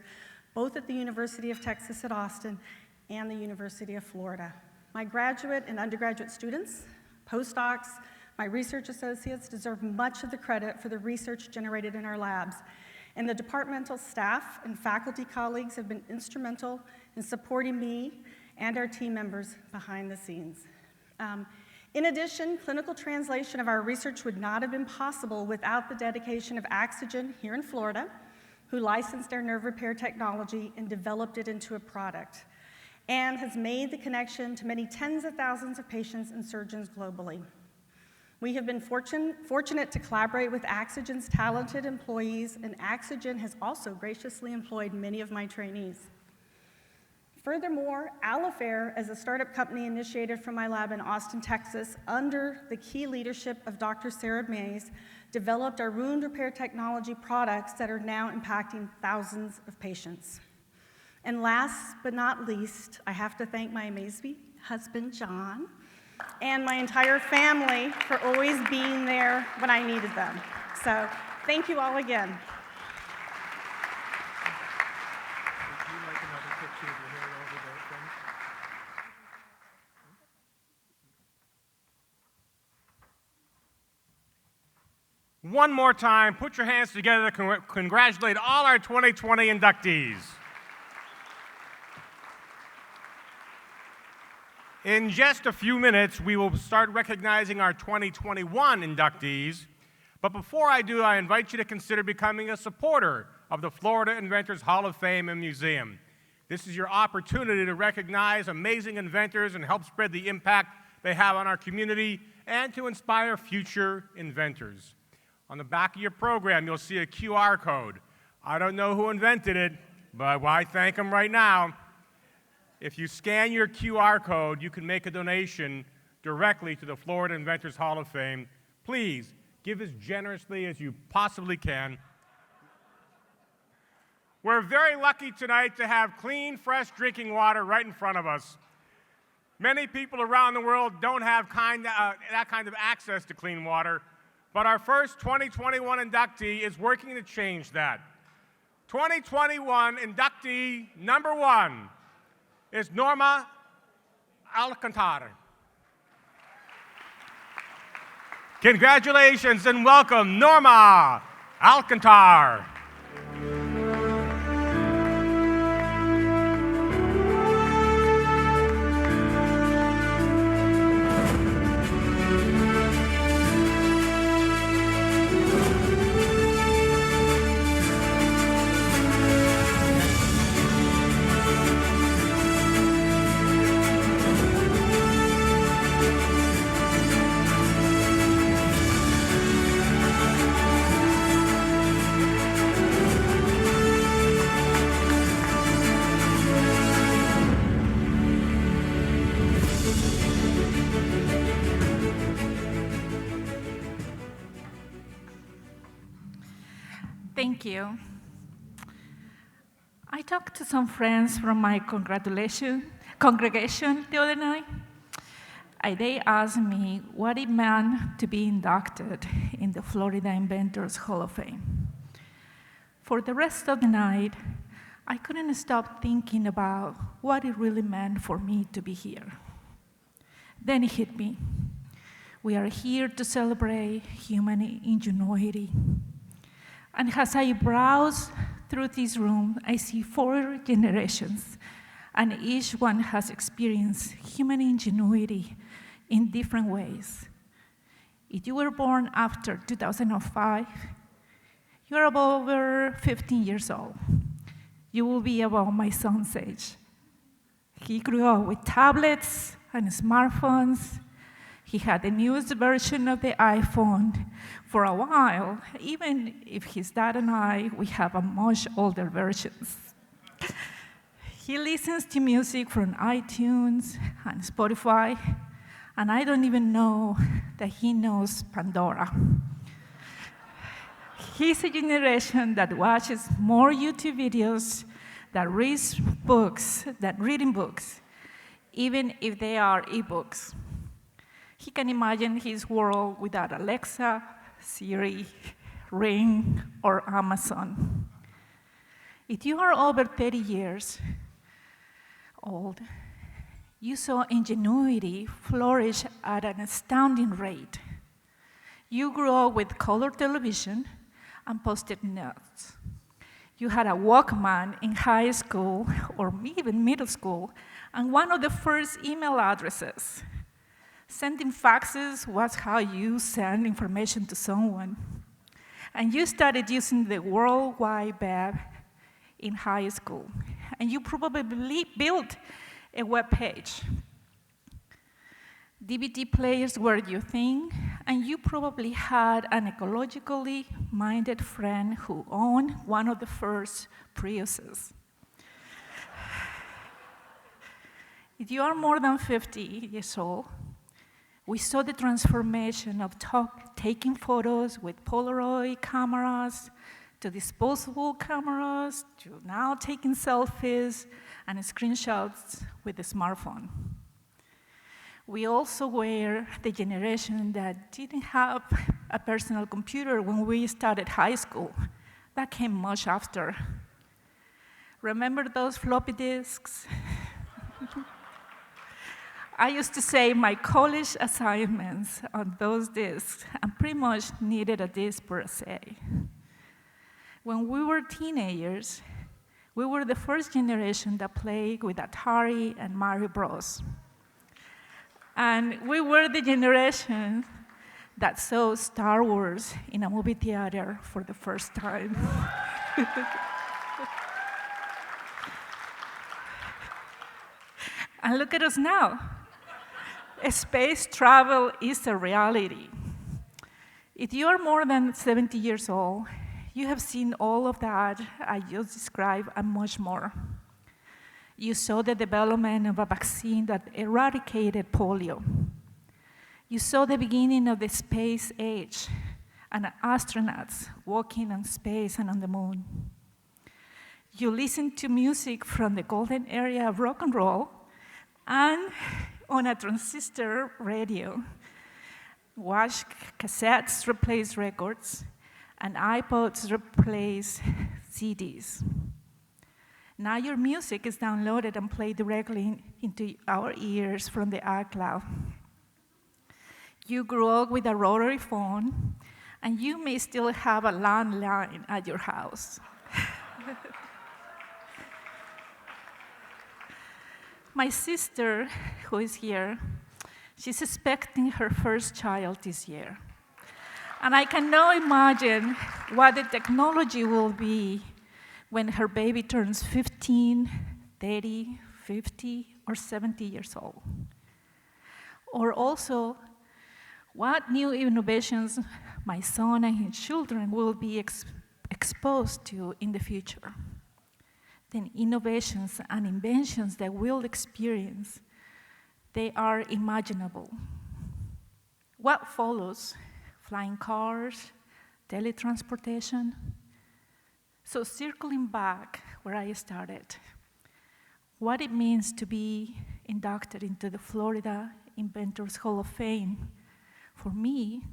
both at the University of Texas at Austin and the University of Florida. My graduate and undergraduate students, postdocs, my research associates deserve much of the credit for the research generated in our labs, and the departmental staff and faculty colleagues have been instrumental in supporting me and our team members behind the scenes. In addition, clinical translation of our research would not have been possible without the dedication of Axogen here in Florida, who licensed our nerve repair technology and developed it into a product, and has made the connection to many tens of thousands of patients and surgeons globally. We have been fortunate to collaborate with Axogen's talented employees, and Axogen has also graciously employed many of my trainees. Furthermore, Allofair, as a startup company initiated from my lab in Austin, Texas, under the key leadership of Dr. Sarah Mays, developed our wound repair technology products that are now impacting thousands of patients. And last but not least, I have to thank my amazing husband, John, and my entire family for always being there when I needed them. So thank you all again. Would you like another picture of your hair over there, friend? One more time, put your hands together to congratulate all our 2020 inductees. In just a few minutes, we will start recognizing our 2021 inductees. But before I do, I invite you to consider becoming a supporter of the Florida Inventors Hall of Fame and Museum. This is your opportunity to recognize amazing inventors and help spread the impact they have on our community and to inspire future inventors. On the back of your program, you'll see a QR code. I don't know who invented it, but why thank them right now. If you scan your QR code, you can make a donation directly to the Florida Inventors Hall of Fame. Please give as generously as you possibly can. We're very lucky tonight to have clean, fresh drinking water right in front of us. Many people around the world don't have that kind of access to clean water, but our first 2021 inductee is working to change that. 2021 inductee number 1 is Norma Alcantara. Congratulations and welcome, Norma Alcantara. Thank you. I talked to some friends from my congregation the other night. They asked me what it meant to be inducted in the Florida Inventors Hall of Fame. For the rest of the night, I couldn't stop thinking about what it really meant for me to be here. Then it hit me. We are here to celebrate human ingenuity. And as I browse through this room, I see 4 generations, and each one has experienced human ingenuity in different ways. If you were born after 2005, you're over 15 years old. You will be about my son's age. He grew up with tablets and smartphones. He had the newest version of the iPhone for a while, even if his dad and we have a much older versions. He listens to music from iTunes and Spotify, and I don't even know that he knows Pandora. He's a generation that watches more YouTube videos, that reads books, that reading books, even if they are ebooks. He can imagine his world without Alexa, Siri, Ring, or Amazon. If you are over 30 years old, you saw ingenuity flourish at an astounding rate. You grew up with color television and Post-it notes. You had a Walkman in high school or even middle school, and one of the first email addresses. Sending faxes was how you send information to someone. And you started using the World Wide Web in high school, and you probably built a web page. DVD players were your thing, and you probably had an ecologically minded friend who owned one of the first Priuses. If you are more than 50 years old, we saw the transformation of taking photos with Polaroid cameras to disposable cameras to now taking selfies and screenshots with a smartphone. We also were the generation that didn't have a personal computer when we started high school. That came much after. Remember those floppy disks? I used to save my college assignments on those disks and pretty much needed a disk per essay. When we were teenagers, we were the first generation that played with Atari and Mario Bros. And we were the generation that saw Star Wars in a movie theater for the first time. And look at us now. Space travel is a reality. If you are more than 70 years old, you have seen all of that I just described and much more. You saw the development of a vaccine that eradicated polio. You saw the beginning of the space age and astronauts walking on space and on the moon. You listened to music from the golden era of rock and roll and on a transistor radio. Watched cassettes replace records and iPods replace CDs. Now your music is downloaded and played directly into our ears from the iCloud. You grew up with a rotary phone, and you may still have a landline at your house. My sister, who is here, she's expecting her first child this year. And I can now imagine what the technology will be when her baby turns 15, 30, 50, or 70 years old. Or also, what new innovations my son and his children will be exposed to in the future. Then innovations and inventions that we'll experience, they are imaginable. What follows? Flying cars, teletransportation. So circling back where I started, what it means to be inducted into the Florida Inventors Hall of Fame, for me,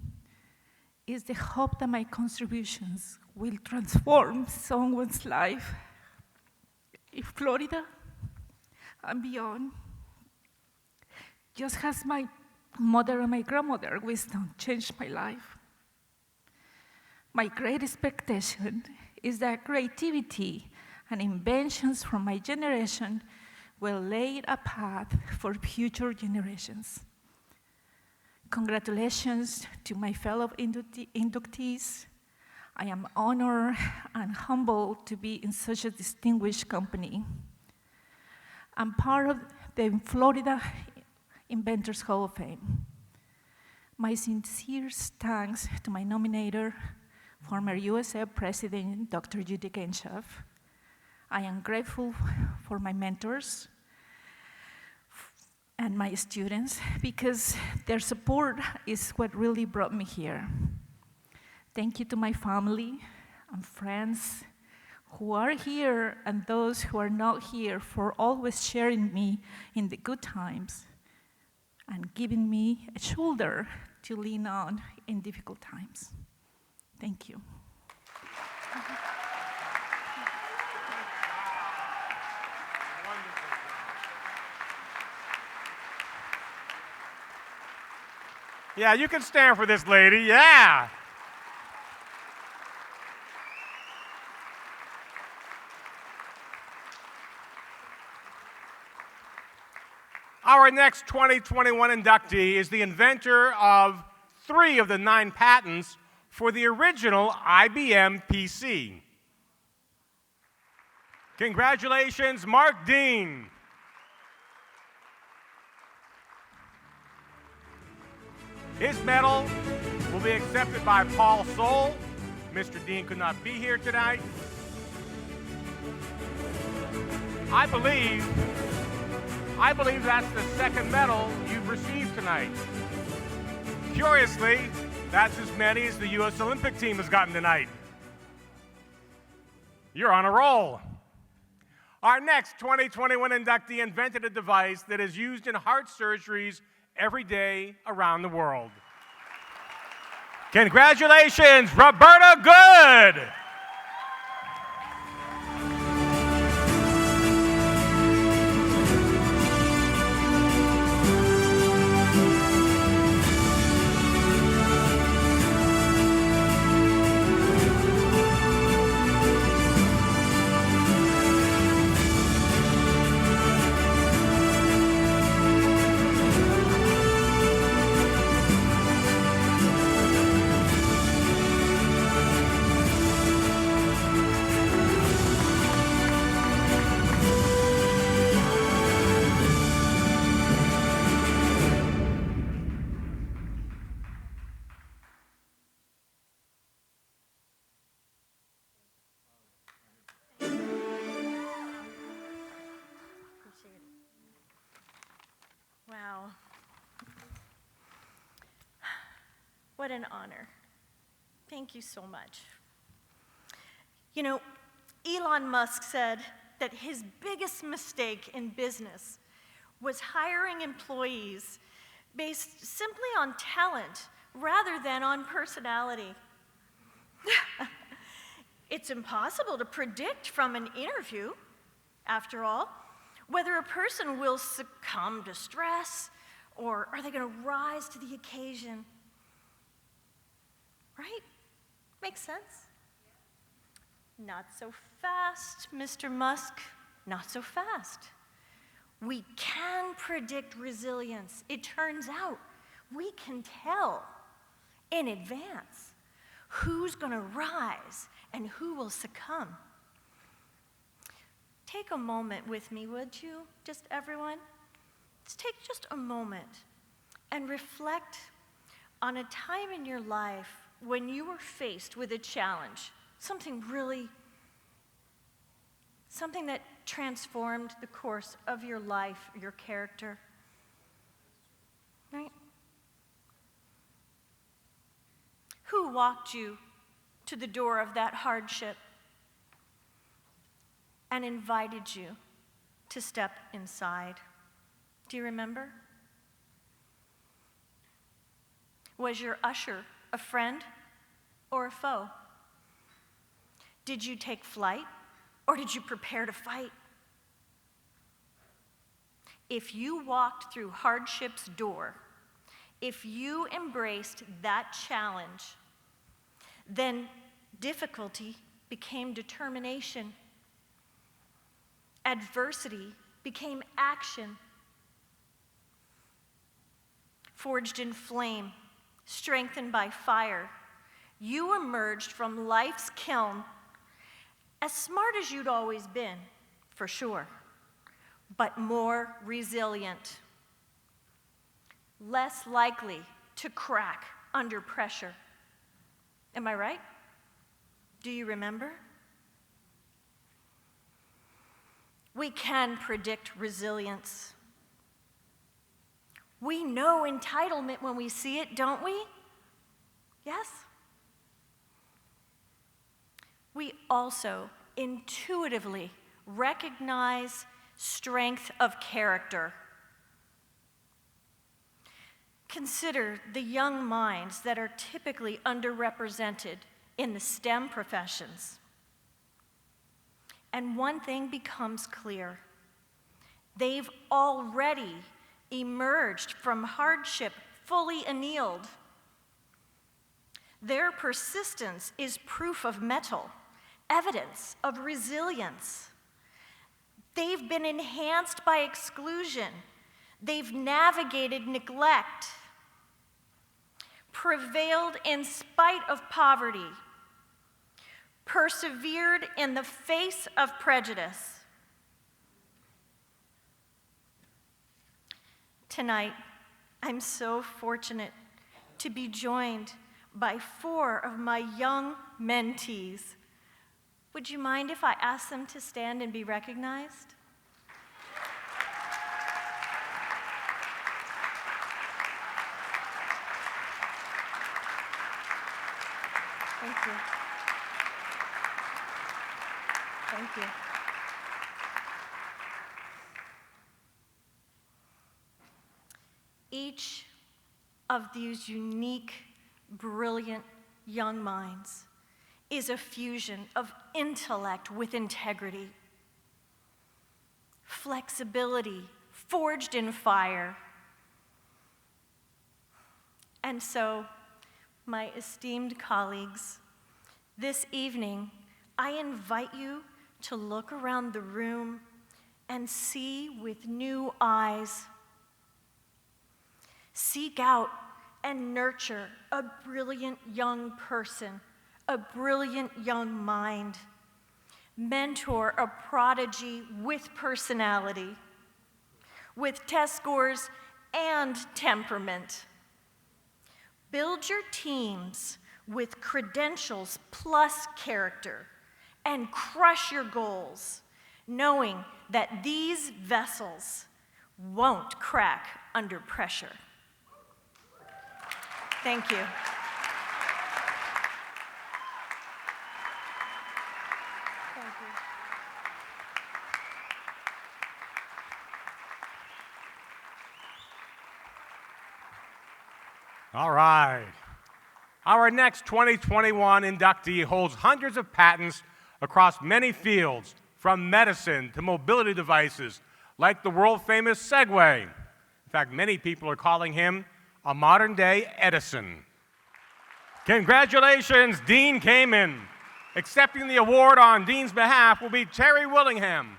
is the hope that my contributions will transform someone's life in Florida and beyond. Just as my mother and my grandmother wisdom changed my life. My great expectation is that creativity and inventions from my generation will lay a path for future generations. Congratulations to my fellow inductees. I am honored and humbled to be in such a distinguished company. I'm part of the Florida Inventors Hall of Fame. My sincere thanks to my nominator, former USA President Dr. Judy Genshaw. I am grateful for my mentors and my students because their support is what really brought me here. Thank you to my family and friends who are here and those who are not here for always sharing me in the good times and giving me a shoulder to lean on in difficult times. Thank you. Yeah, you can stand for this lady, yeah. Our next 2021 inductee is the inventor of 3 of the 9 patents for the original IBM PC. Congratulations, Mark Dean. His medal will be accepted by Paul Soule. Mr. Dean could not be here tonight. I believe that's the second medal you've received tonight. Curiously, that's as many as the U.S. Olympic team has gotten tonight. You're on a roll. Our next 2021 inductee invented a device that is used in heart surgeries every day around the world. Congratulations, Roberta Good! Wow. What an honor. Thank you so much. You know, Elon Musk said that his biggest mistake in business was hiring employees based simply on talent rather than on personality. It's impossible to predict from an interview, after all, whether a person will succumb to stress or are they going to rise to the occasion. Right? Makes sense? Not so fast, Mr. Musk. Not so fast. We can predict resilience. It turns out we can tell in advance who's going to rise and who will succumb. Take a moment with me, would you? Just everyone? Let's take just a moment and reflect on a time in your life when you were faced with a challenge, something that transformed the course of your life, your character, right? Who walked you to the door of that hardship and invited you to step inside? Do you remember? Was your usher a friend or a foe? Did you take flight or did you prepare to fight? If you walked through hardship's door, if you embraced that challenge, then difficulty became determination. Adversity became action. Forged in flame, strengthened by fire, you emerged from life's kiln as smart as you'd always been, for sure, but more resilient, less likely to crack under pressure. Am I right? Do you remember? We can predict resilience. We know entitlement when we see it, don't we? Yes? We also intuitively recognize strength of character. Consider the young minds that are typically underrepresented in the STEM professions. And one thing becomes clear. They've already emerged from hardship fully annealed. Their persistence is proof of mettle, evidence of resilience. They've been enhanced by exclusion. They've navigated neglect, prevailed in spite of poverty, persevered in the face of prejudice. Tonight, I'm so fortunate to be joined by 4 of my young mentees. Would you mind if I ask them to stand and be recognized? Thank you. Thank you. Each of these unique, brilliant young minds is a fusion of intellect with integrity, flexibility forged in fire. And so, my esteemed colleagues, this evening, I invite you to look around the room and see with new eyes. Seek out and nurture a brilliant young person, a brilliant young mind. Mentor a prodigy with personality, with test scores and temperament. Build your teams with credentials plus character and crush your goals, knowing that these vessels won't crack under pressure. Thank you. Thank you. All right. Our next 2021 inductee holds hundreds of patents across many fields, from medicine to mobility devices, like the world-famous Segway. In fact, many people are calling him a modern-day Edison. Congratulations, Dean Kamen. Accepting the award on Dean's behalf will be Terry Willingham.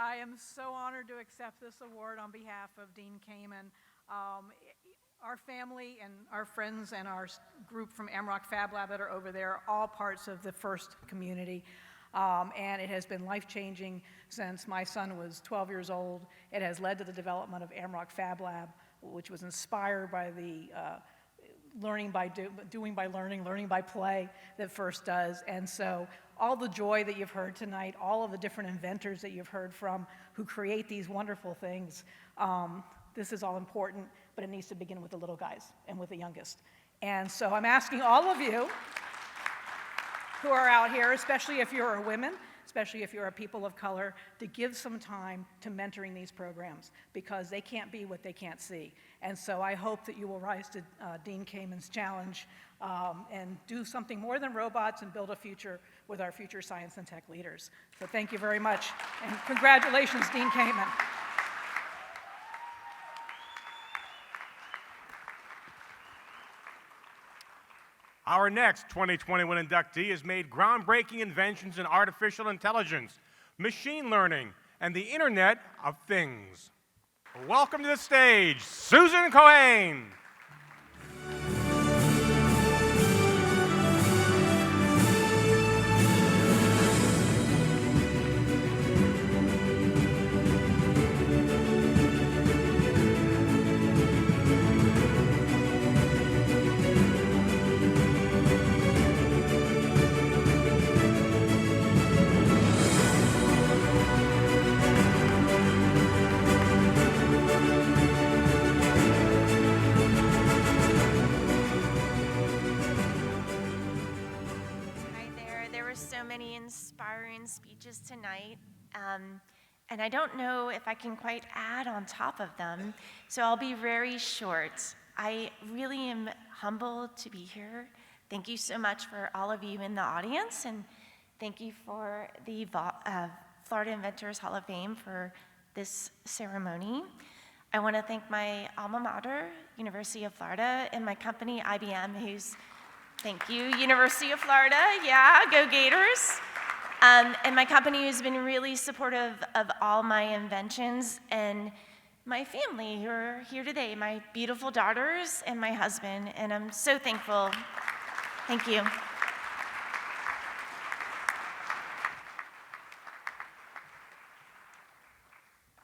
I am so honored to accept this award on behalf of Dean Kamen. Our family and our friends and our group from Amrock Fab Lab that are over there are all parts of the FIRST community. And it has been life-changing since my son was 12 years old. It has led to the development of Amrock Fab Lab, which was inspired by the learning by doing by learning, learning by play that FIRST does. And so all the joy that you've heard tonight, all of the different inventors that you've heard from who create these wonderful things, this is all important, but it needs to begin with the little guys and with the youngest. And so I'm asking all of you who are out here, especially if you're a women, especially if you're a people of color, to give some time to mentoring these programs, because they can't be what they can't see. And so I hope that you will rise to Dean Kamen's challenge and do something more than robots and build a future with our future science and tech leaders. So thank you very much, and congratulations, Dean Kamen. Our next 2021 inductee has made groundbreaking inventions in artificial intelligence, machine learning, and the Internet of Things. Welcome to the stage, Susan Cohen. many inspiring speeches tonight, and I don't know if I can quite add on top of them, so I'll be very short. I really am humbled to be here. Thank you so much for all of you in the audience, and thank you for the Florida Inventors Hall of Fame for this ceremony. I want to thank my alma mater, University of Florida, and my company, IBM, thank you, University of Florida, yeah, go Gators. And my company who's been really supportive of all my inventions, and my family who are here today, my beautiful daughters and my husband, and I'm so thankful. Thank you.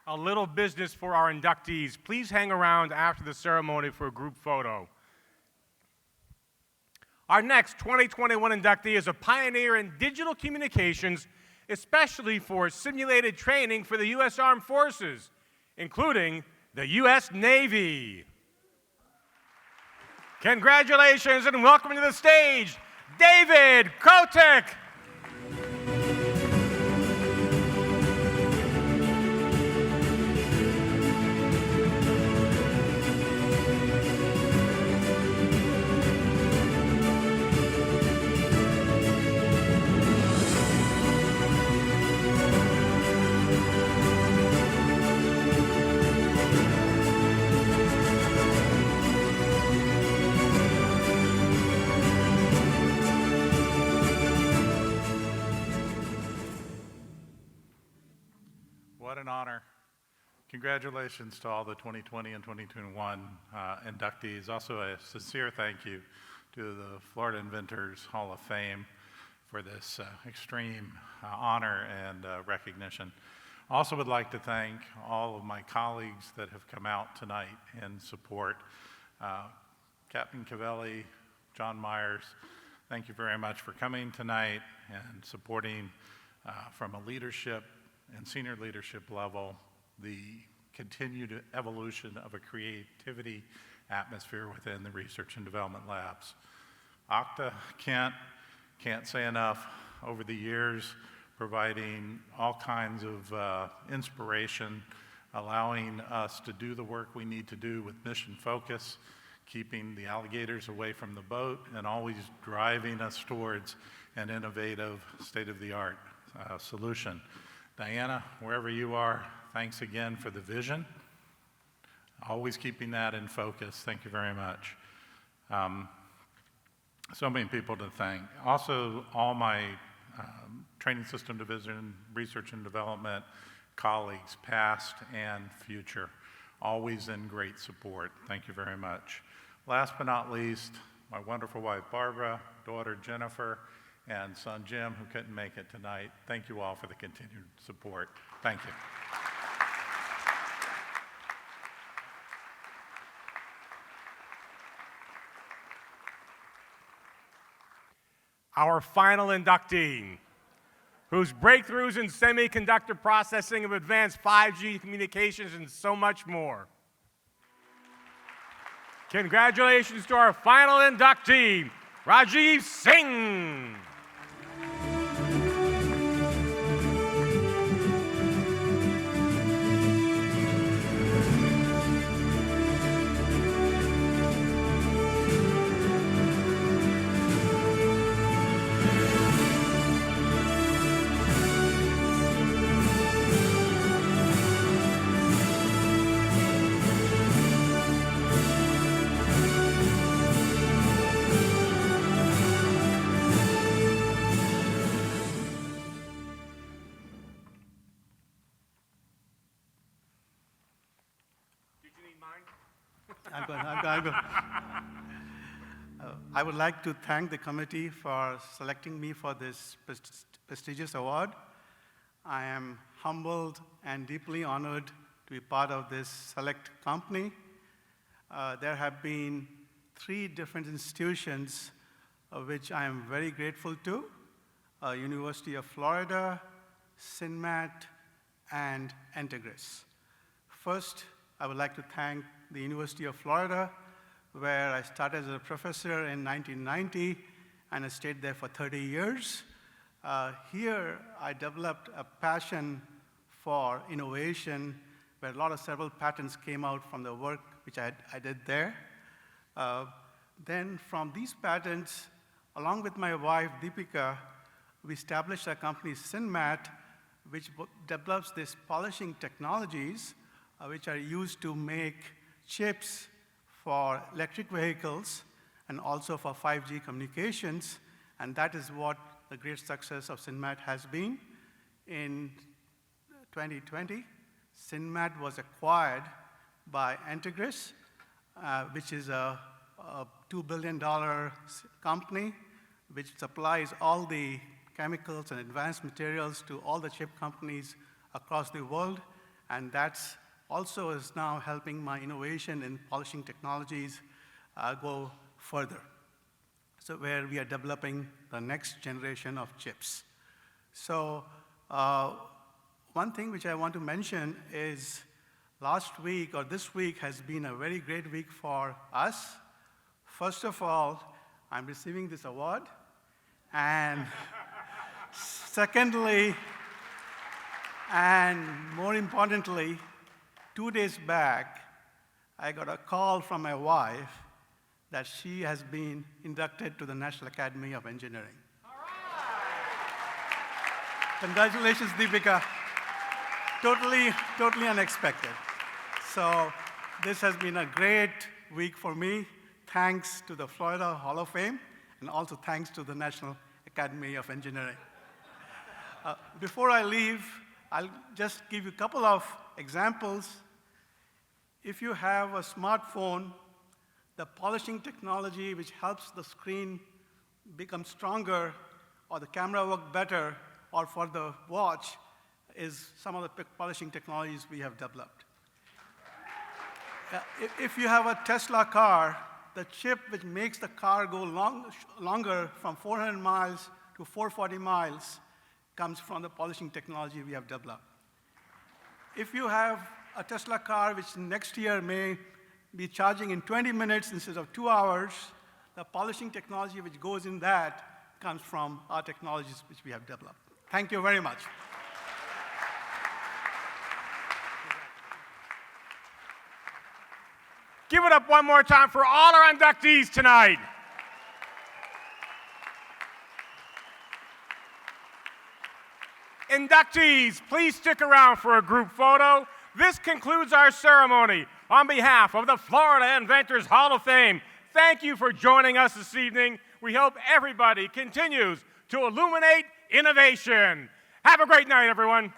A little business for our inductees. Please hang around after the ceremony for a group photo. Our next 2021 inductee is a pioneer in digital communications, especially for simulated training for the U.S. Armed Forces, including the U.S. Navy. Congratulations and welcome to the stage, David Kotick. What an honor. Congratulations to all the 2020 and 2021 inductees. Also a sincere thank you to the Florida Inventors Hall of Fame for this extreme honor and recognition. Also would like to thank all of my colleagues that have come out tonight in support. Captain Cavelli, John Myers, thank you very much for coming tonight and supporting from a leadership and senior leadership level the continued evolution of a creativity atmosphere within the research and development labs. Okta, can't say enough over the years, providing all kinds of inspiration, allowing us to do the work we need to do with mission focus, keeping the alligators away from the boat, and always driving us towards an innovative, state-of-the-art solution. Diana, wherever you are, thanks again for the vision. Always keeping that in focus. Thank you very much. So many people to thank. Also, all my training system division, research and development colleagues, past and future, always in great support. Thank you very much. Last but not least, my wonderful wife, Barbara, daughter, Jennifer, and son Jim, who couldn't make it tonight. Thank you all for the continued support. Thank you. Our final inductee, whose breakthroughs in semiconductor processing have advanced 5G communications and so much more. Congratulations to our final inductee, Rajiv Singh. I'm good. I would like to thank the committee for selecting me for this prestigious award. I am humbled and deeply honored to be part of this select company. There have been 3 different institutions which I am very grateful to, University of Florida, SINMAT, and Integris. First, I would like to thank the University of Florida, where I started as a professor in 1990, and I stayed there for 30 years. Here, I developed a passion for innovation, where several patents came out from the work which I did there. Then from these patents, along with my wife, Deepika, we established a company, Sinmat, which develops these polishing technologies, which are used to make chips for electric vehicles and also for 5G communications. And that is what the great success of Sinmat has been. In 2020, Sinmat was acquired by Integris, which is a $2 billion company which supplies all the chemicals and advanced materials to all the chip companies across the world. And that's also is now helping my innovation in polishing technologies go further. So where we are developing the next generation of chips. So one thing which I want to mention is last week or this week has been a very great week for us. First of all, I'm receiving this award. And secondly, and more importantly, 2 days back, I got a call from my wife that she has been inducted to the National Academy of Engineering. All right. Congratulations, Deepika. Totally unexpected. So this has been a great week for me. Thanks to the Florida Hall of Fame, and also thanks to the National Academy of Engineering. Before I leave, I'll just give you a couple of examples. If you have a smartphone, the polishing technology which helps the screen become stronger, or the camera work better, or for the watch, is some of the polishing technologies we have developed. If you have a Tesla car, the chip which makes the car go longer from 400 miles to 440 miles comes from the polishing technology we have developed. If you have a Tesla car which next year may be charging in 20 minutes instead of 2 hours, the polishing technology which goes in that comes from our technologies which we have developed. Thank you very much. Give it up one more time for all our inductees tonight. Inductees, please stick around for a group photo. This concludes our ceremony. On behalf of the Florida Inventors Hall of Fame, thank you for joining us this evening. We hope everybody continues to illuminate innovation. Have a great night, everyone.